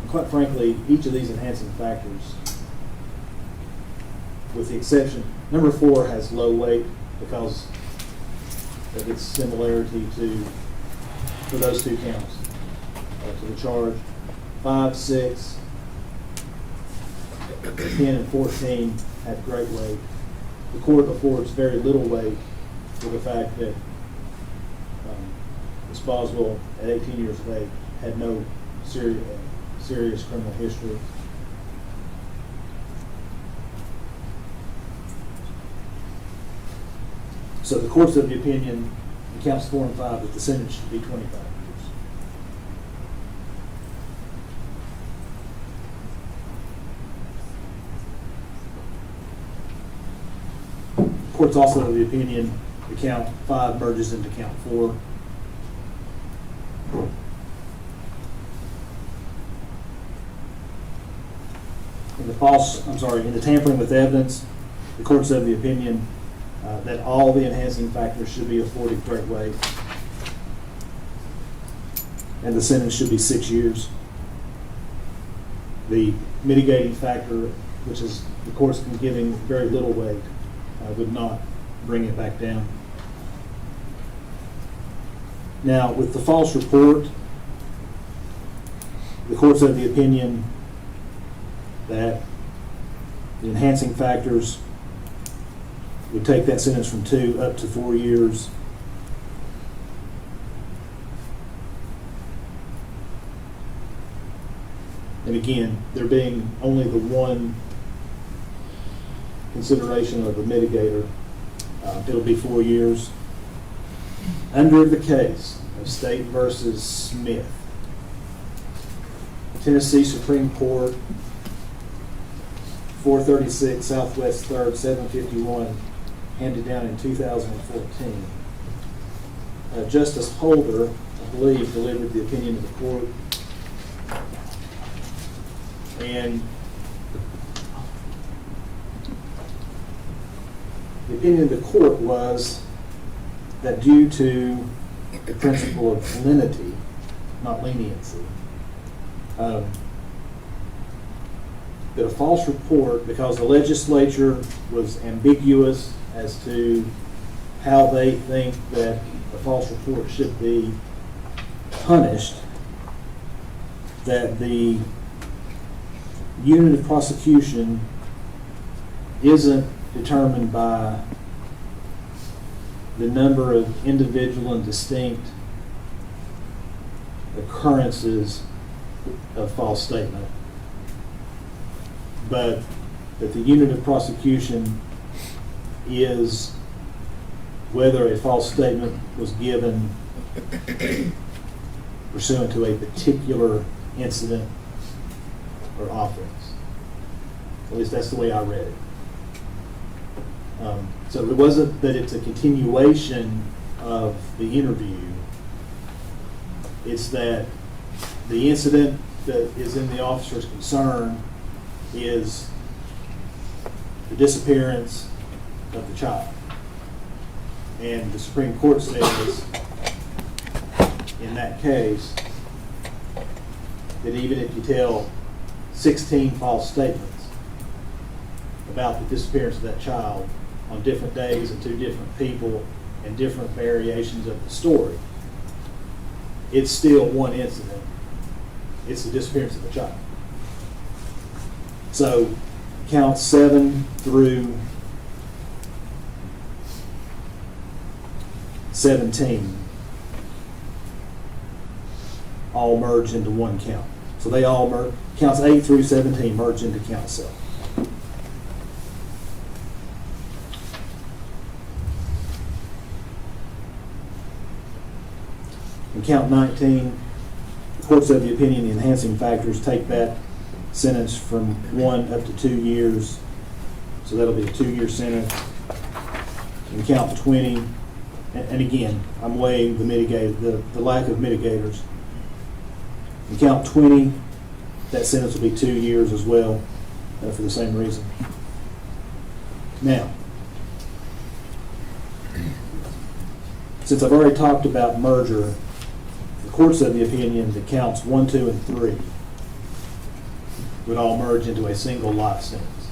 and quite frankly, each of these enhancing factors, with the exception, number 4 has low weight because of its similarity to those 2 counts, to the charge. 5, 6, 10, and 14 have great weight. The court affords very little weight to the fact that Ms. Boswell, at 18 years of age, had no serious criminal history. So the court's of the opinion in counts 4 and 5 that the sentence should be 25 years. The court's also of the opinion that count 5 merges into count 4. In the tampering with evidence, the court's of the opinion that all the enhancing factors should be afforded great weight, and the sentence should be 6 years. The mitigating factor, which is the court's been giving very little weight, would not bring it back down. Now, with the false report, the court's of the opinion that the enhancing factors would take that sentence from 2 up to 4 years. And again, there being only the one consideration of the mitigator, it'll be 4 years. Under the case of State versus Smith, Tennessee Supreme Court, 436 Southwest 3rd, 751, handed down in 2014. Justice Holder, I believe, delivered the opinion of the court. And the opinion of the court was that due to the principle of lenity, not leniency, that a false report, because the legislature was ambiguous as to how they think that a false report should be punished, that the unit of prosecution isn't determined by the number of individual and distinct occurrences of false statement, but that the unit of prosecution is whether a false statement was given pursuant to a particular incident or offense. At least that's the way I read it. So it wasn't that it's a continuation of the interview. It's that the incident that is in the officer's concern is the disappearance of the child. And the Supreme Court says in that case that even if you tell 16 false statements about the disappearance of that child on different days and to different people and different variations of the story, it's still one incident. It's the disappearance of the child. So counts 7 through 17 all merge into one count. So they all merge, counts 8 through 17 merge into count 7. In count 19, the courts of the opinion, the enhancing factors take that sentence from 1 up to 2 years. So that'll be a 2-year sentence. In count 20, and again, I'm weighing the lack of mitigators. In count 20, that sentence will be 2 years as well, for the same reason. Now, since I've already talked about merger, the courts of the opinion that counts 1, 2, and 3 would all merge into a single life sentence.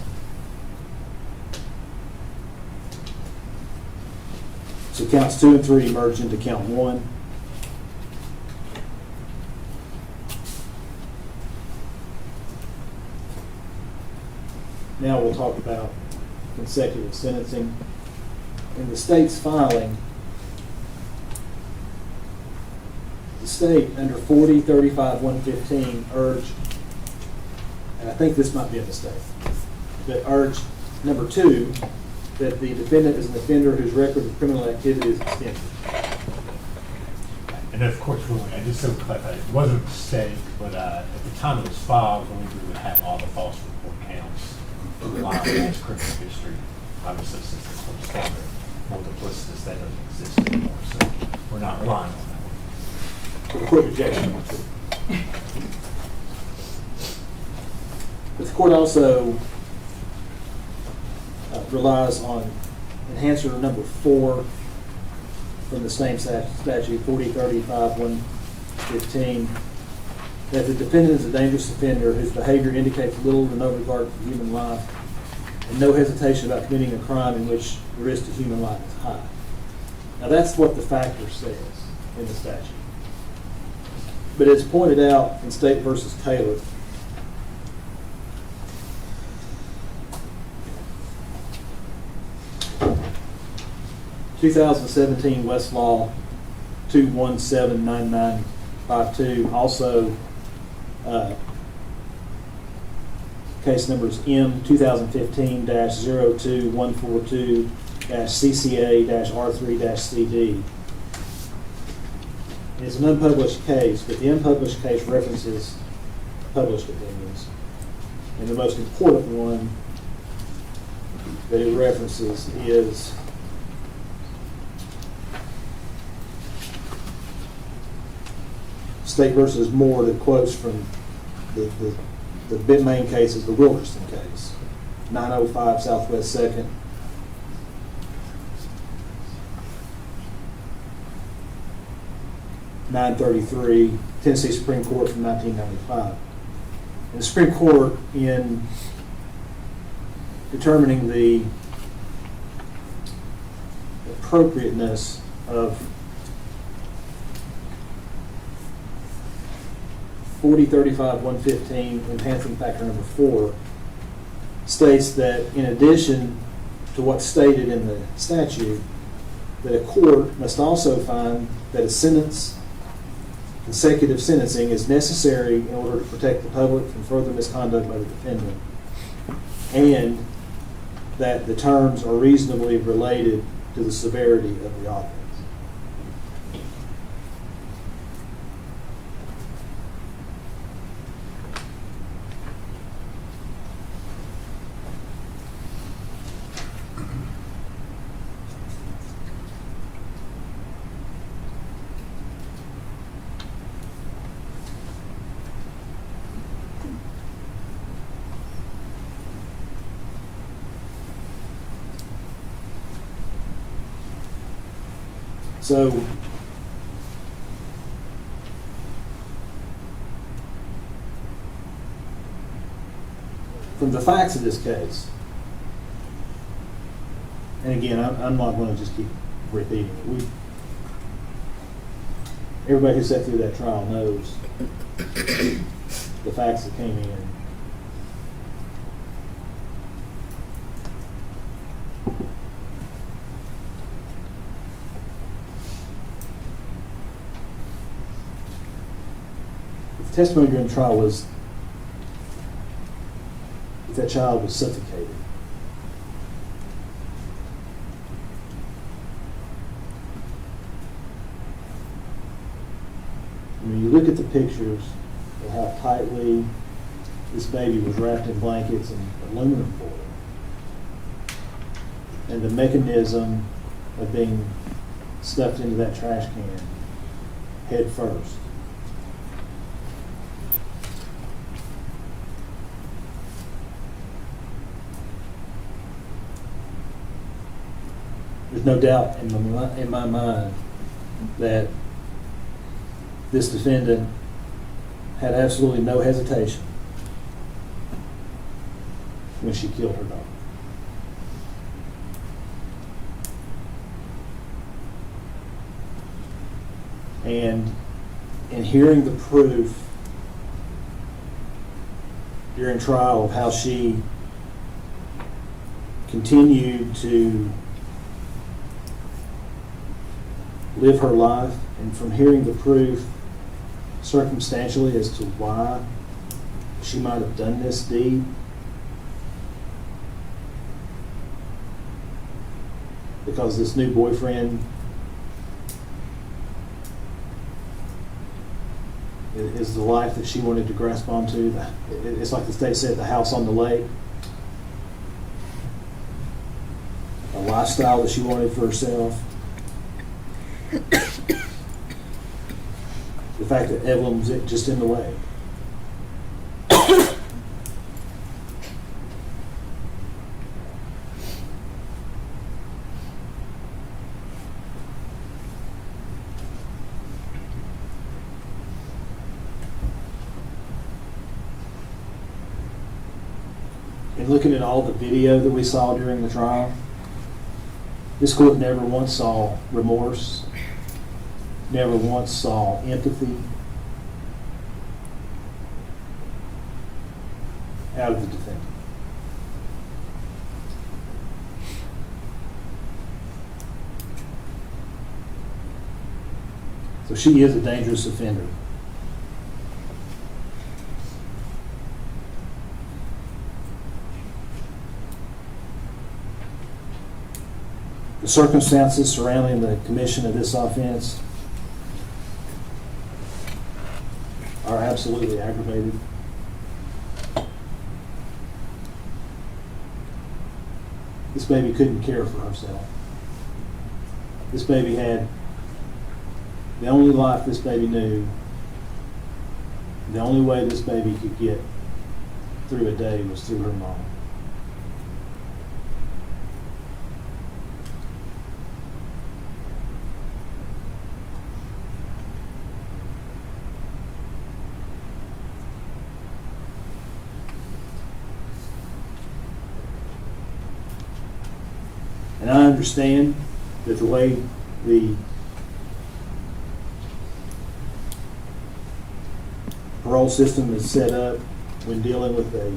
So counts 2 and 3 merge into count 1. Now we'll talk about consecutive sentencing. In the state's filing, the state under 40-35-115 urged, and I think this might be a mistake, but urged number 2, that the defendant is an offender whose record of criminal activity is extensive. And of course, really, I just so clarify, it wasn't a mistake, but at the time it was filed, when we would have all the false report counts, live false criminal history, obviously since the court started, multiplicitous, that doesn't exist anymore, so we're not relying on that one. The court objection number 2. But the court also relies on enhancer number 4 from the same statute, 40-35-115, that the defendant is a dangerous offender whose behavior indicates little to no regard for human life and no hesitation about committing a crime in which the risk to human life is high. Now that's what the factor says in the statute. But as pointed out in State versus Taylor, (2017) Westlaw 2179952, also case numbers M 2015-02142-CCA-R3-CD. It's an unpublished case, but the unpublished case references published opinions. And the most important one that it references is State versus Moore, that quotes from the main case is the Wilkerson case, 905 Southwest 2nd, (933) Tennessee Supreme Court from 1995. And the Supreme Court, in determining the appropriateness of 40-35-115 enhancing factor number 4, states that in addition to what's stated in the statute, that a court must also find that a consecutive sentencing is necessary in order to protect the public from further misconduct by the defendant, and that the terms are reasonably related to the severity of the offense. So, from the facts of this case, and again, I'm not going to just keep repeating it. Everybody who sat through that trial knows the facts that came in. The testimony during the trial was that child was suffocated. When you look at the pictures of how tightly this baby was wrapped in blankets and aluminum foil, and the mechanism of being stuffed into that trash can head first. There's no doubt in my mind that this defendant had absolutely no hesitation when she killed her daughter. And in hearing the proof during trial of how she continued to live her life, and from hearing the proof circumstantially as to why she might have done this deed, because this new boyfriend is the life that she wanted to grasp onto. It's like the state said, the house on the lake, a lifestyle that she wanted for herself. The fact that Evelyn was just in the way. And looking at all the video that we saw during the trial, this court never once saw remorse, never once saw empathy out of the defendant. So she is a dangerous offender. The circumstances surrounding the commission of this offense are absolutely aggravated. This baby couldn't care for herself. This baby had the only life this baby knew. The only way this baby could get through a day was through her mom. And I understand that the way the parole system is set up when dealing with a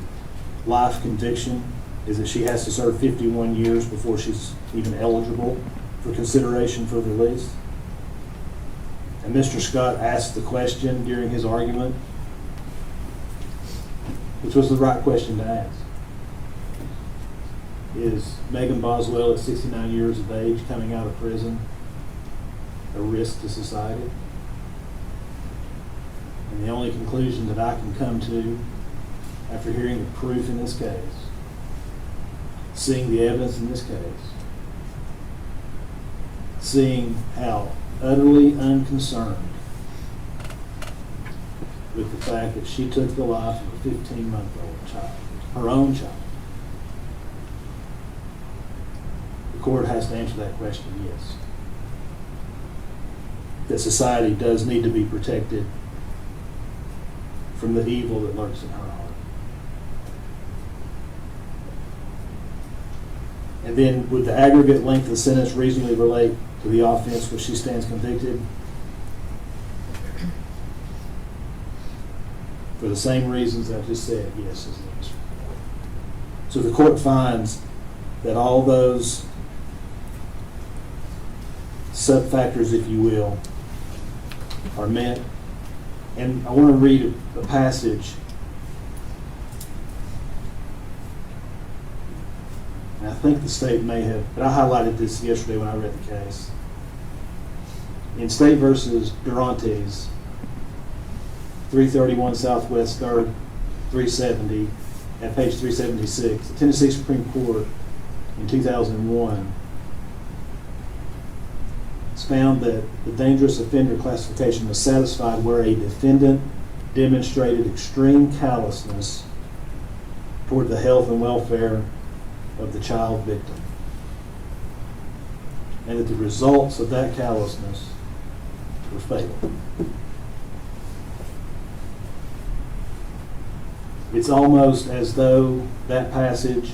life conviction is that she has to serve 51 years before she's even eligible for consideration for release. And Mr. Scott asked the question during his argument, which was the right question to ask. Is Megan Boswell at 69 years of age coming out of prison a risk to society? And the only conclusion that I can come to after hearing the proof in this case, seeing the evidence in this case, seeing how utterly unconcerned with the fact that she took the life of a 15-month-old child, her own child, the court has to answer that question, yes. That society does need to be protected from the evil that lurks in her heart. And then, would the aggregate length of the sentence reasonably relate to the offense which she stands convicted? For the same reasons I just said, yes is the answer. So the court finds that all those sub-factors, if you will, are met. And I want to read a passage. And I think the state may have, but I highlighted this yesterday when I read the case. In State versus Durantes, 331 Southwest 3rd, 370, at page 376, the Tennessee Supreme Court in 2001 found that the dangerous offender classification was satisfied where a defendant demonstrated extreme callousness toward the health and welfare of the child victim, and that the results of that callousness were fatal. It's almost as though that passage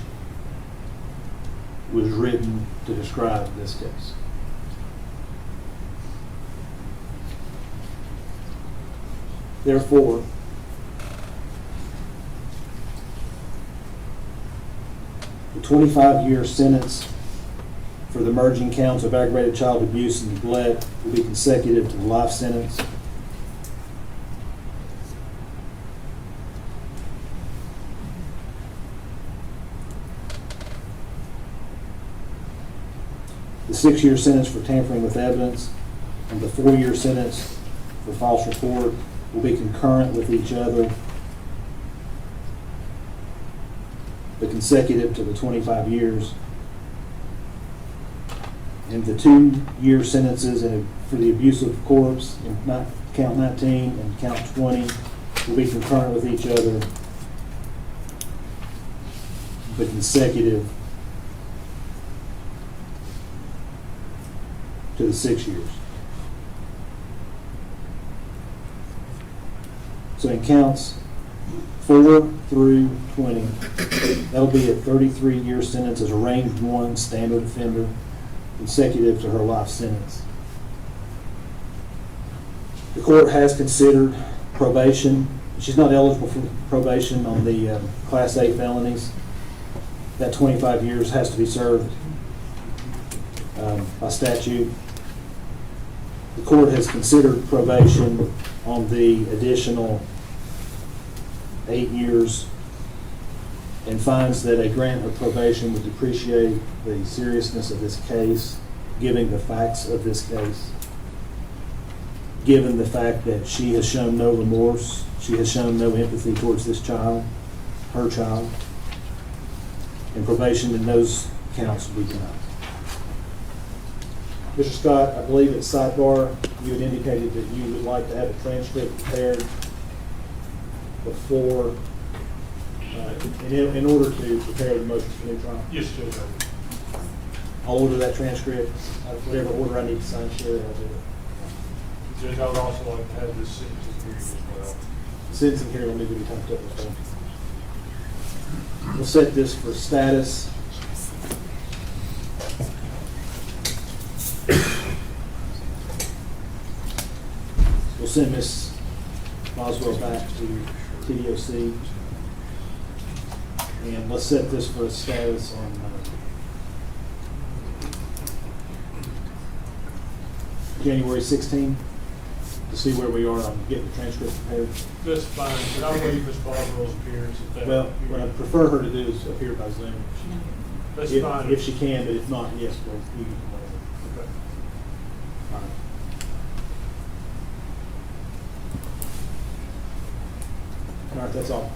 was written to describe this case. Therefore, the 25-year sentence for the merging counts of aggravated child abuse and neglect will be consecutive to the life sentence. The 6-year sentence for tampering with evidence and the 4-year sentence for false report will be concurrent with each other, but consecutive to the 25 years. And the 2-year sentences for the abuse of corpse in count 19 and count 20 will be concurrent with each other, but consecutive to the 6 years. So in counts 4 through 20, that'll be a 33-year sentence as a range 1 standard offender, consecutive to her life sentence. The court has considered probation. She's not eligible for probation on the Class A felonies. That 25 years has to be served by statute. The court has considered probation on the additional 8 years and finds that a grant of probation would depreciate the seriousness of this case, given the facts of this case, given the fact that she has shown no remorse, she has shown no empathy towards this child, her child, and probation in those counts will be denied. Mr. Scott, I believe at sidebar you had indicated that you would like to have a transcript prepared before, in order to prepare the motion for new trial. Yes, Judge. I'll order that transcript, whatever order I need to sign, share, I'll do it. Judge, I would also like to have this sentencing period as well. Sentencing hearing will need to be typed up as well. We'll set this for status. We'll send Ms. Boswell back to TDOC. And let's set this for a status on January 16th to see where we are on getting the transcript prepared. That's fine, but I'll wait Ms. Boswell's appearance at that. Well, what I prefer her to do is appear by Zoom. That's If- fine. If she can, but if not, yes, we'll, you can, whatever. Okay. All right. All right, that's all.